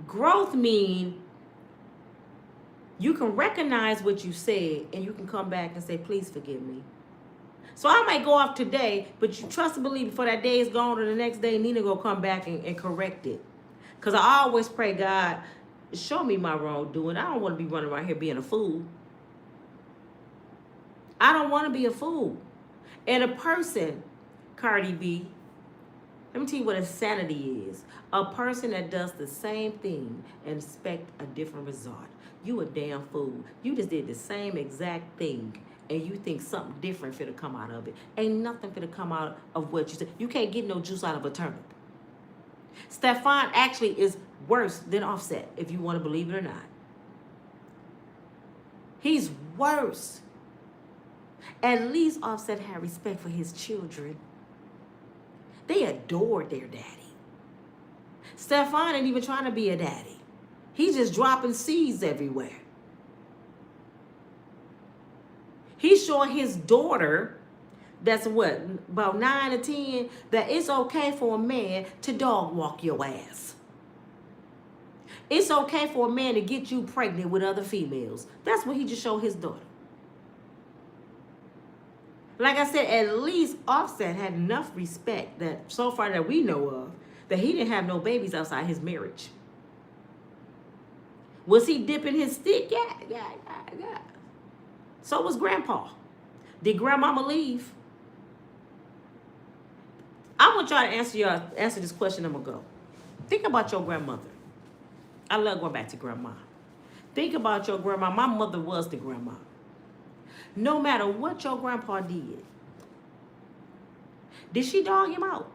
Growth means you can recognize what you said and you can come back and say, please forgive me. So I might go off today, but you trust and believe before that day is gone or the next day, Nina go come back and correct it. Because I always pray, God, show me my wrongdoing. I don't want to be running around here being a fool. I don't want to be a fool. And a person, Cardi B, let me tell you what insanity is. A person that does the same thing and expect a different result. You a damn fool. You just did the same exact thing and you think something different finna come out of it. Ain't nothing finna come out of what you said. You can't get no juice out of a turnip. Stefan actually is worse than Offset, if you want to believe it or not. He's worse. At least Offset had respect for his children. They adored their daddy. Stefan ain't even trying to be a daddy. He's just dropping seeds everywhere. He's showing his daughter, that's what, about 9 or 10, that it's okay for a man to dog walk your ass. It's okay for a man to get you pregnant with other females. That's what he just showed his daughter. Like I said, at least Offset had enough respect that so far that we know of, that he didn't have no babies outside his marriage. Was he dipping his stick? Yeah. So was Grandpa. Did Grandmama leave? I want y'all to answer this question. I'm gonna go. Think about your grandmother. I love going back to grandma. Think about your grandma. My mother was the grandma. No matter what your grandpa did she dog him out?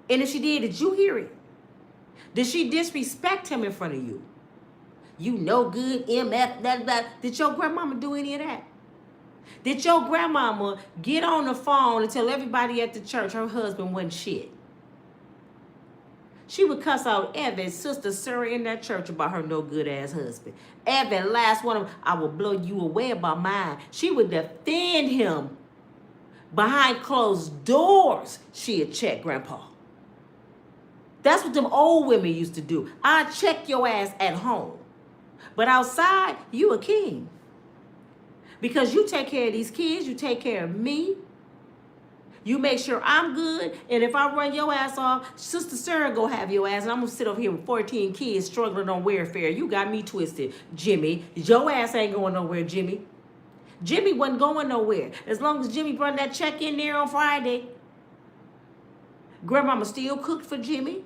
And if she did you hear it? Did she disrespect him in front of you? You no good, MF, that. Did your grandmama do any of that? Did your grandmama get on the phone and tell everybody at the church her husband wasn't shit? She would cuss out every sister, Sarah in that church about her no good ass husband. Every last one of them, I will blow you away about mine. She would defend him behind closed doors. She'd check Grandpa. That's what them old women used to do. I check your ass at home. But outside, you a king. Because you take care of these kids, you take care of me. You make sure I'm good, and if I run your ass off, Sister Sarah go have your ass, and I'm gonna sit over here with 14 kids struggling on welfare. You got me twisted, Jimmy. Your ass ain't going nowhere, Jimmy. Jimmy wasn't going nowhere. As long as Jimmy brought that check in there on Friday, Grandmama still cooked for Jimmy,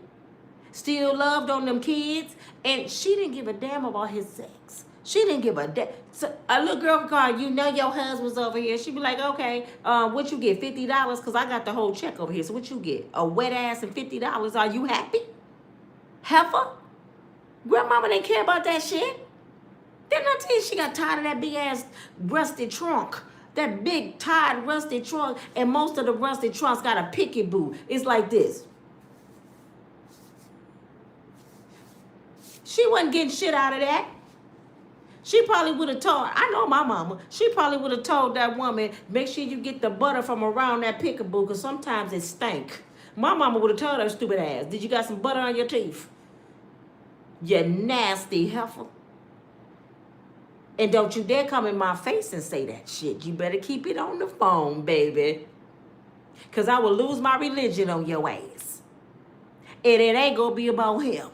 still loved on them kids, and she didn't give a damn about his sex. She didn't give a damn. So a little girl could call, you know your husband's over here. She'd be like, okay, what you get, $50? Because I got the whole check over here. So what you get? A wet ass and $50. Are you happy? Heifer? Grandmama didn't care about that shit. Didn't I tell you she got tired of that big ass rusty trunk? That big, tired, rusty trunk, and most of the rusty trunks got a picket boot. It's like this. She wasn't getting shit out of that. She probably would have told, I know my mama, she probably would have told that woman, make sure you get the butter from around that picket boot, because sometimes it stank. My mama would have told her stupid ass, did you got some butter on your teeth? You nasty heifer. And don't you dare come in my face and say that shit. You better keep it on the phone, baby. Because I will lose my religion on your ass. And it ain't going to be about him.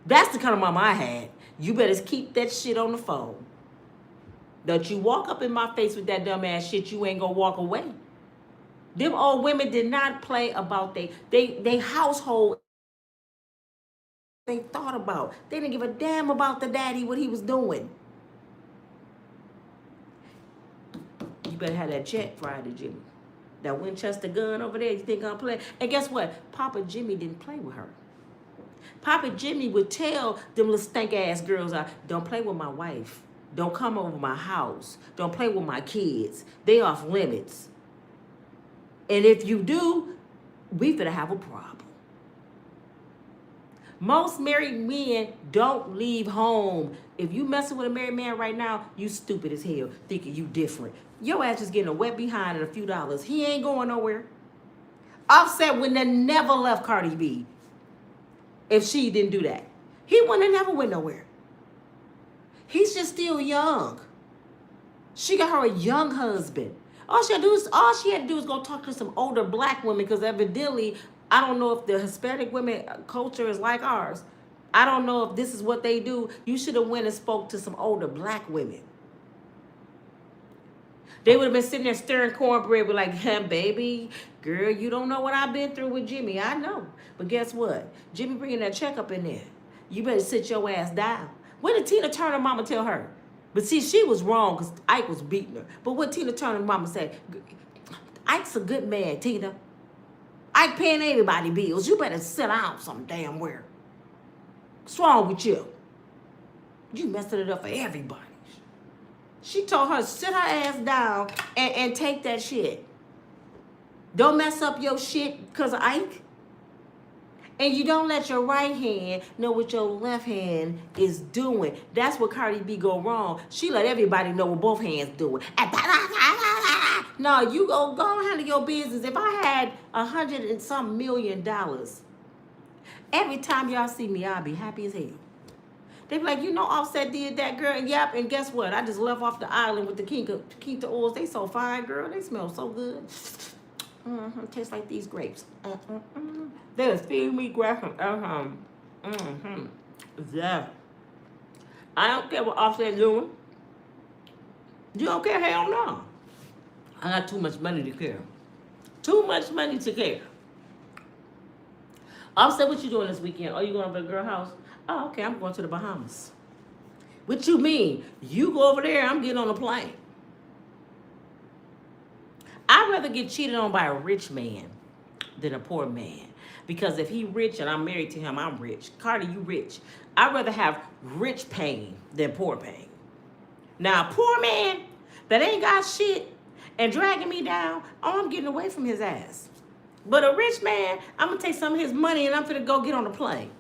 That's the kind of mama I had. You better keep that shit on the phone. Don't you walk up in my face with that dumb ass shit, you ain't going to walk away. Them old women did not play about they household. They thought about. They didn't give a damn about the daddy, what he was doing. You better have that check Friday, Jimmy. That Winchester gun over there, you think I'm playing? And guess what? Papa Jimmy didn't play with her. Papa Jimmy would tell them little stank-ass girls, don't play with my wife. Don't come over my house. Don't play with my kids. They off limits. And if you do, we finna have a problem. Most married men don't leave home. If you messing with a married man right now, you stupid as hell, thinking you different. Your ass is getting a wet behind and a few dollars. He ain't going nowhere. Offset wouldn't have never left Cardi B if she didn't do that. He wouldn't have never went nowhere. He's just still young. She got her a young husband. All she had to do is go talk to some older black women, because evidently, I don't know if the Hispanic women culture is like ours. I don't know if this is what they do. You should have went and spoke to some older black women. They would have been sitting there stirring cornbread with like, hey, baby, girl, you don't know what I've been through with Jimmy. I know. But guess what? Jimmy bringing that check up in there. You better sit your ass down. What did Tina Turner mama tell her? But see, she was wrong because Ike was beating her. But what Tina Turner mama said, Ike's a good man, Tina. Ike paying everybody bills. You better sit down some damn where. What's wrong with you? You messing it up for everybody. She told her to sit her ass down and take that shit. Don't mess up your shit because of Ike. And you don't let your right hand know what your left hand is doing. That's what Cardi B go wrong. She let everybody know what both hands doing. No, you go handle your business. If I had $100 and some million, every time y'all see me, I'll be happy as hell. They be like, you know, Offset did that, girl. And yep, and guess what? I just left off the island with the Quinta oils. They so fine, girl. They smell so good. Tastes like these grapes. They'll feed me grapes. Yeah. I don't care what Offset doing. You don't care? Hell no. I got too much money to care. Too much money to care. Offset, what you doing this weekend? Oh, you going over to the girl house? Oh, okay, I'm going to the Bahamas. What you mean? You go over there, I'm getting on a plane. I'd rather get cheated on by a rich man than a poor man. Because if he rich and I'm married to him, I'm rich. Cardi, you rich. I'd rather have rich pain than poor pain. Now, a poor man that ain't got shit and dragging me down, oh, I'm getting away from his ass. But a rich man, I'm going to take some of his money and I'm going to go get on a plane.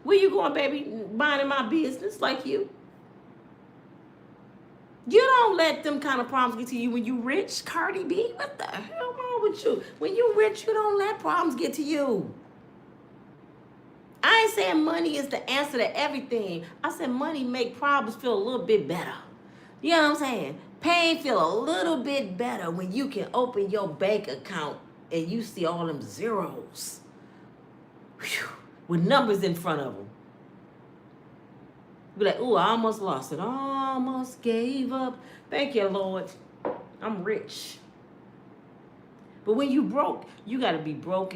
Where you going, baby? Minding my business like you. You don't let them kind of problems get to you when you rich, Cardi B. What the hell wrong with you? When you rich, you don't let problems get to you. I ain't saying money is the answer to everything. I said money make problems feel a little bit better. You know what I'm saying? Pain feel a little bit better when you can open your bank account and you see all them zeros. Whew, with numbers in front of them. Be like, ooh, I almost lost it. Almost gave up. Thank you, Lord. I'm rich. But when you broke, you got to be broke,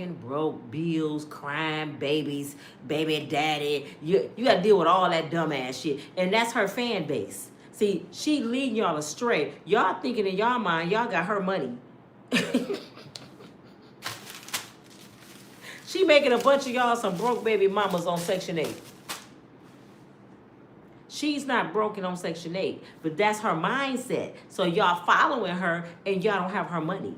bills, crime, babies, baby daddy. You got to deal with all that dumbass shit. And that's her fan base. See, she leading y'all astray. Y'all thinking in y'all mind, y'all got her money. She making a bunch of y'all some broke baby mamas on Section 8. She's not broken on Section 8, but that's her mindset. So y'all following her and y'all don't have her money.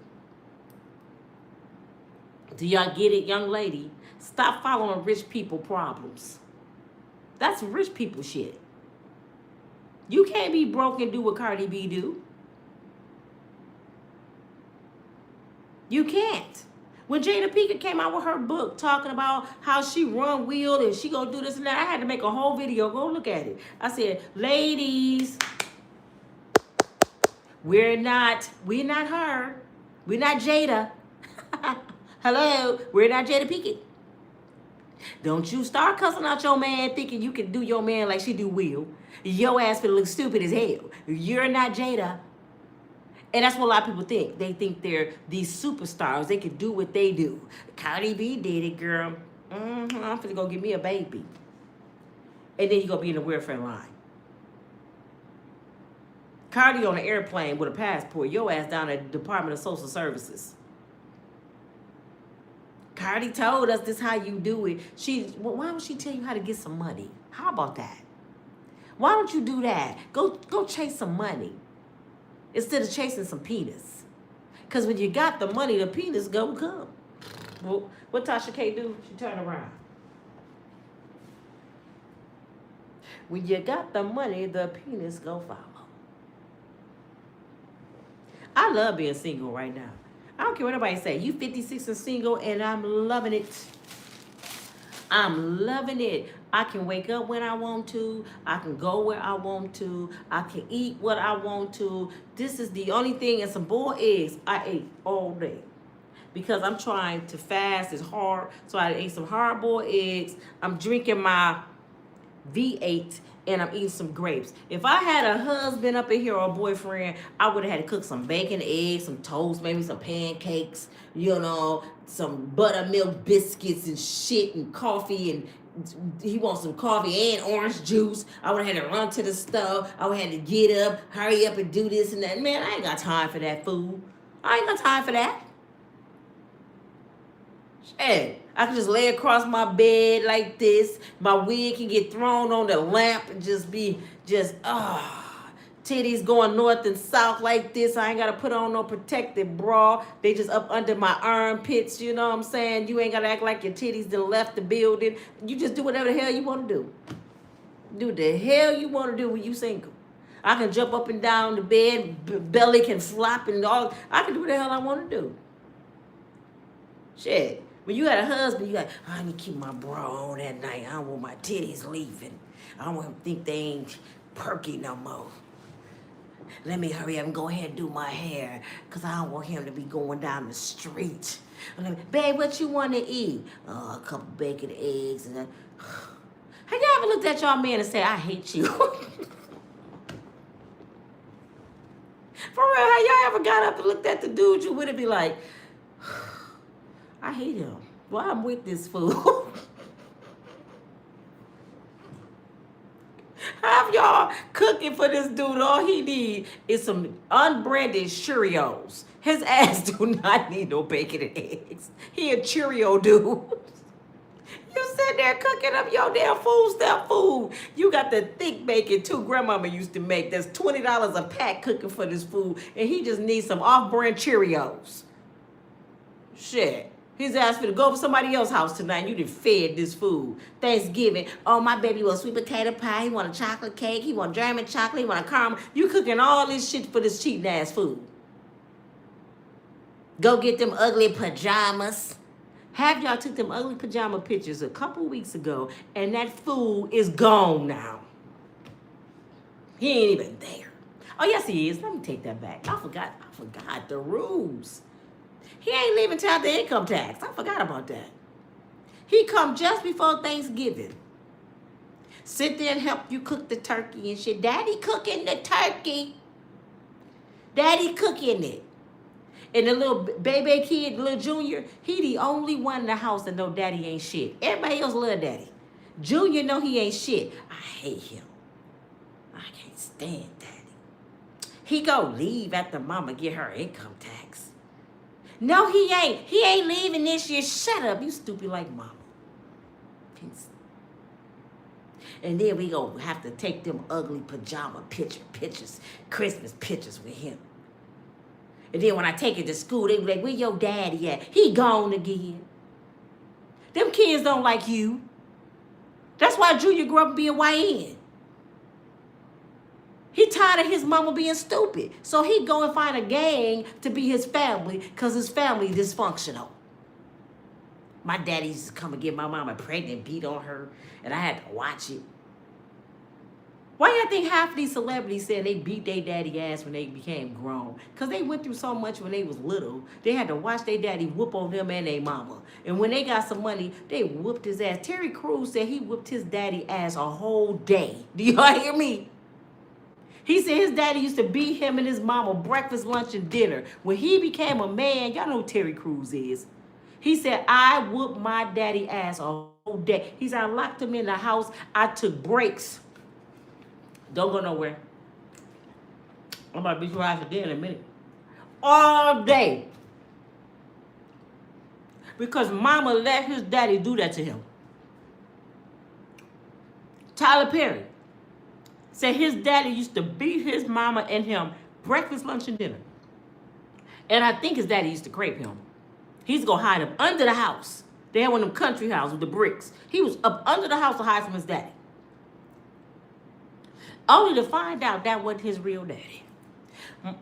Do y'all get it, young lady? Stop following rich people problems. That's rich people shit. You can't be broke and do what Cardi B do. You can't. When Jada Pinkett came out with her book talking about how she run wheel and she gonna do this and that, I had to make a whole video. Go look at it. I said, ladies, we're not her. We're not Jada. Hello, we're not Jada Pinkett. Don't you start cussing out your man thinking you can do your man like she do Will. Your ass finna look stupid as hell. You're not Jada. And that's what a lot of people think. They think they're these superstars. They can do what they do. Cardi B did it, girl. I'm finna go get me a baby. And then you gonna be in the welfare line. Cardi on an airplane with a passport. Your ass down at the Department of Social Services. Cardi told us this how you do it. Why don't she tell you how to get some money? How about that? Why don't you do that? Go chase some money instead of chasing some penis. Because when you got the money, the penis go come. Well, what Tasha K do? She turn around. When you got the money, the penis go follow. I love being single right now. I don't care what anybody say. You 56 and single, and I'm loving it. I'm loving it. I can wake up when I want to. I can go where I want to. I can eat what I want to. This is the only thing, and some boiled eggs I ate all day. Because I'm trying to fast. It's hard. So I ate some hard-boiled eggs. I'm drinking my V8, and I'm eating some grapes. If I had a husband up in here or a boyfriend, I would have had to cook some bacon, eggs, some toast, maybe some pancakes, you know, some buttermilk biscuits and shit and coffee, and he wants some coffee and orange juice. I would have had to run to the stove. I would have had to get up, hurry up and do this and that. Man, I ain't got time for that food. I ain't got time for that. Shit. I can just lay across my bed like this. My wig can get thrown on the lamp and just be titties going north and south like this. I ain't got to put on no protective bra. They just up under my armpits, you know what I'm saying? You ain't got to act like your titties done left the building. You just do whatever the hell you want to do. Do the hell you want to do when you single. I can jump up and down the bed. Belly can flop and all. I can do what the hell I want to do. Shit. When you got a husband, you got, I need to keep my bra on at night. I don't want my titties leaving. I don't want him to think they ain't perky no more. Let me hurry up and go ahead and do my hair, because I don't want him to be going down the street. Babe, what you want to eat? Oh, a couple bacon, eggs, and then... Have y'all ever looked at y'all man and said, I hate you? For real, have y'all ever got up and looked at the dude you would be like, I hate him. Well, I'm with this fool. Have y'all cooking for this dude? All he need is some unbranded Cheerios. His ass do not need no bacon and eggs. He a Cheerio dude. You sit there cooking up your damn food stuff food. You got the thick bacon too. Grandmama used to make. That's $20 a pack cooking for this food. And he just needs some off-brand Cheerios. Shit. His ass finna go over somebody else's house tonight and you done fed this food. Thanksgiving. Oh, my baby want sweet potato pie. He want a chocolate cake. He want German chocolate. He want a caramel. You cooking all this shit for this cheating ass food. Go get them ugly pajamas. Have y'all took them ugly pajama pictures a couple weeks ago, and that fool is gone now. He ain't even there. Oh, yes, he is. Let me take that back. I forgot the rules. He ain't leaving till after income tax. I forgot about that. He come just before Thanksgiving. Sit there and help you cook the turkey and shit. Daddy cooking the turkey. Daddy cooking it. And the little baby kid, the little junior, he the only one in the house that know daddy ain't shit. Everybody else love daddy. Junior know he ain't shit. I hate him. I can't stand daddy. He go leave after mama get her income tax. No, he ain't. He ain't leaving this year. Shut up. You stupid like mama. Peace. And then we gonna have to take them ugly pajama pictures, Christmas pictures with him. And then when I take it to school, they be like, where your daddy at? He gone again. Them kids don't like you. That's why Junior grew up being YN. He tired of his mama being stupid. So he go and find a gang to be his family because his family dysfunctional. My daddy used to come and get my mama pregnant, beat on her, and I had to watch it. Why do you think half of these celebrities said they beat their daddy ass when they became grown? Because they went through so much when they was little. They had to watch their daddy whoop on them and their mama. And when they got some money, they whooped his ass. Terry Crews said he whooped his daddy ass a whole day. Do y'all hear me? He said his daddy used to beat him and his mama breakfast, lunch, and dinner. When he became a man, y'all know who Terry Crews is. He said, I whooped my daddy ass a whole day. He said, I locked him in the house. I took breaks. Don't go nowhere. I'm about to beat your ass again in a minute. All day. Because mama let his daddy do that to him. Tyler Perry said his daddy used to beat his mama and him breakfast, lunch, and dinner. And I think his daddy used to crepe him. He's going to hide him under the house. They had one of them country houses with the bricks. He was up under the house to hide from his daddy. Only to find out that wasn't his real daddy.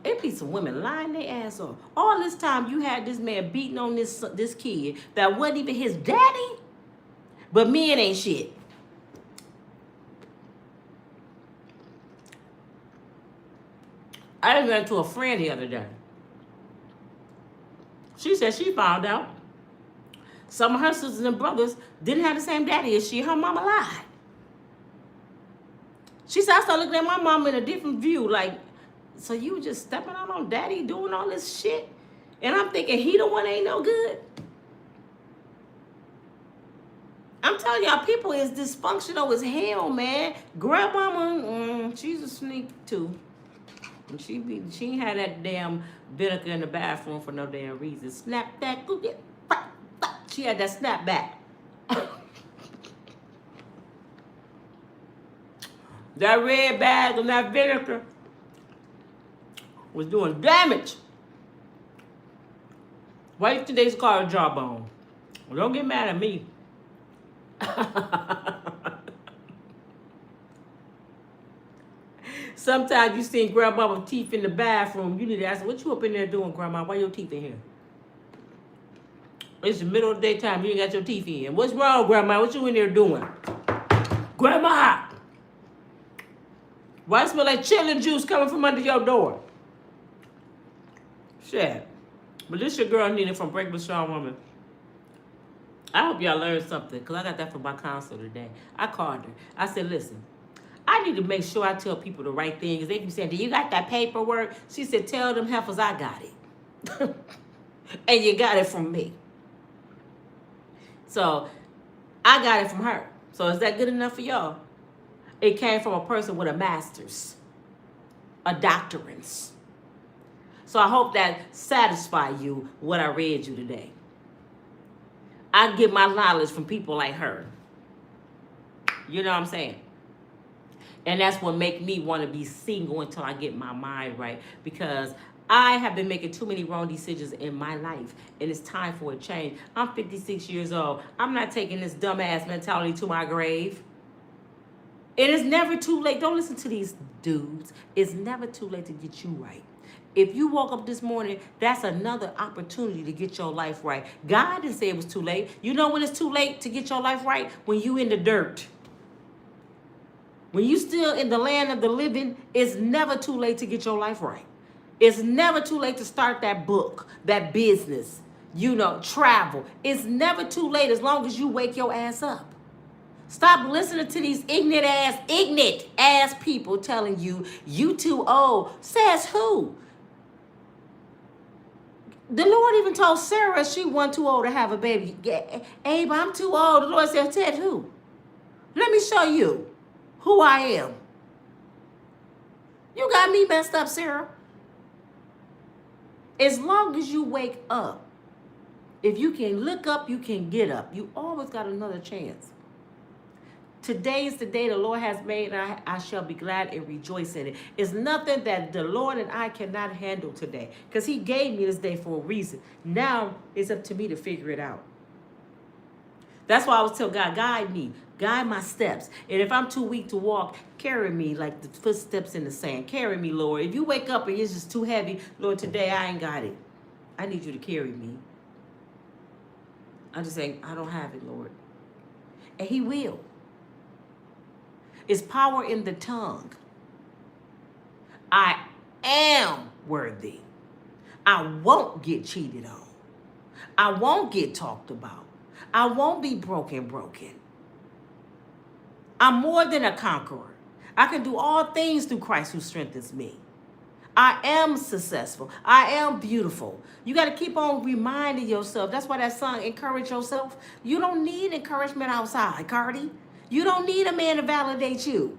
It be some women lying their ass off. All this time you had this man beating on this kid that wasn't even his daddy. But men ain't shit. I just ran to a friend the other day. She said she found out some of her sisters and brothers didn't have the same daddy as she. Her mama lied. She said, I started looking at my mom in a different view. Like, so you were just stepping out on daddy doing all this shit? And I'm thinking he the one ain't no good. I'm telling y'all, people is dysfunctional as hell, man. Grandmama, she's a sneak too. And she ain't had that damn vinegar in the bathroom for no damn reason. Snap that, she had that snap back. That red bag and that vinegar was doing damage. Why do you think they call it a jawbone? Well, don't get mad at me. Sometimes you see grandma with teeth in the bathroom. You need to ask, what you up in there doing, grandma? Why your teeth in here? It's the middle of the daytime. You ain't got your teeth in. What's wrong, grandma? What you in there doing? Grandma! Why it smell like chili juice coming from under your door? Shit. But this your girl Nina from Unbreakable Strong Woman. I hope y'all learned something, because I got that from my counselor today. I called her. I said, listen, I need to make sure I tell people the right things. They keep saying, do you got that paperwork? She said, tell them heifers I got it. And you got it from me. So, I got it from her. So, is that good enough for y'all? It came from a person with a master's, a doctorate. So, I hope that satisfies you what I read you today. I get my knowledge from people like her. You know what I'm saying? And that's what make me want to be single until I get my mind right. Because I have been making too many wrong decisions in my life. And it's time for a change. I'm 56 years old. I'm not taking this dumbass mentality to my grave. It is never too late. Don't listen to these dudes. It's never too late to get you right. If you woke up this morning, that's another opportunity to get your life right. God didn't say it was too late. You know when it's too late to get your life right? When you in the dirt. When you still in the land of the living, it's never too late to get your life right. It's never too late to start that book, that business, travel. It's never too late as long as you wake your ass up. Stop listening to these ignorant ass people telling you too old. Says who? The Lord even told Sarah she wasn't too old to have a baby. Abe, I'm too old. The Lord said who? Let me show you who I am. You got me messed up, Sarah. As long as you wake up, if you can look up, you can get up. You always got another chance. Today is the day the Lord has made, and I shall be glad and rejoice in it. It's nothing that the Lord and I cannot handle today, because he gave me this day for a reason. Now it's up to me to figure it out. That's why I was telling God, guide me, guide my steps. And if I'm too weak to walk, carry me like the footsteps in the sand. Carry me, Lord. If you wake up and it's just too heavy, Lord, today I ain't got it. I need you to carry me. I'm just saying, I don't have it, Lord. And he will. It's power in the tongue. I am worthy. I won't get cheated on. I won't get talked about. I won't be broken. I'm more than a conqueror. I can do all things through Christ who strengthens me. I am successful. I am beautiful. You got to keep on reminding yourself. That's why that song, Encourage Yourself. You don't need encouragement outside, Cardi. You don't need a man to validate you.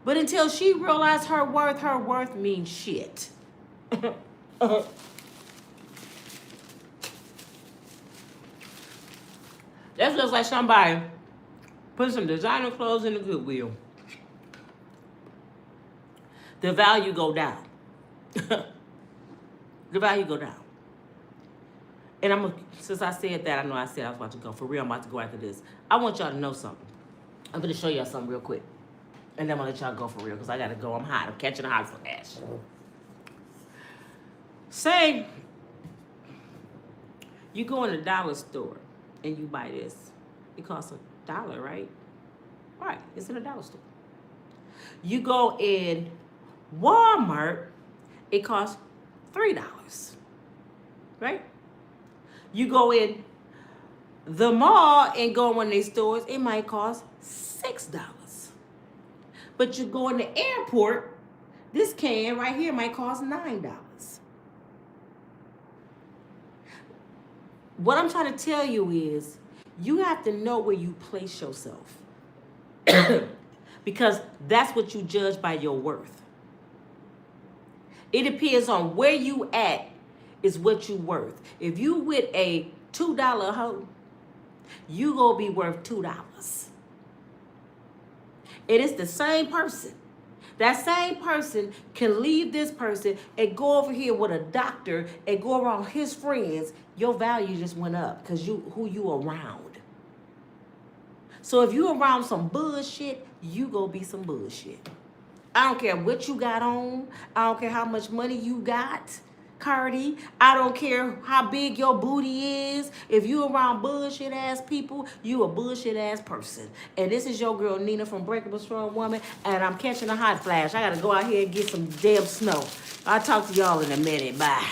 But until she realized her worth means shit. That feels like somebody put some designer clothes in the Goodwill. The value go down. The value go down. And since I said that, I know I said I was about to go. For real, I'm about to go after this. I want y'all to know something. I'm going to show y'all something real quick. And then I'm going to let y'all go for real, because I got to go. I'm hot. I'm catching a hot flash. Say you go in a dollar store and you buy this. It costs $1, right? Right. It's in a dollar store. You go in Walmart, it costs $3. Right? You go in the mall and go in one of these stores, it might cost $6. But you go in the airport, this can right here might cost $9. What I'm trying to tell you is, you have to know where you place yourself. Because that's what you judge by your worth. It depends on where you at is what you worth. If you with a $2 hoe, you gonna be worth $2. It is the same person. That same person can leave this person and go over here with a doctor and go around his friends. Your value just went up because who you around. So if you around some bullshit, you gonna be some bullshit. I don't care what you got on. I don't care how much money you got, Cardi. I don't care how big your booty is. If you around bullshit ass people, you a bullshit ass person. And this is your girl Nina from Unbreakable Strong Woman, and I'm catching a hot flash. I gotta go out here and get some damn snow. I'll talk to y'all in a minute. Bye.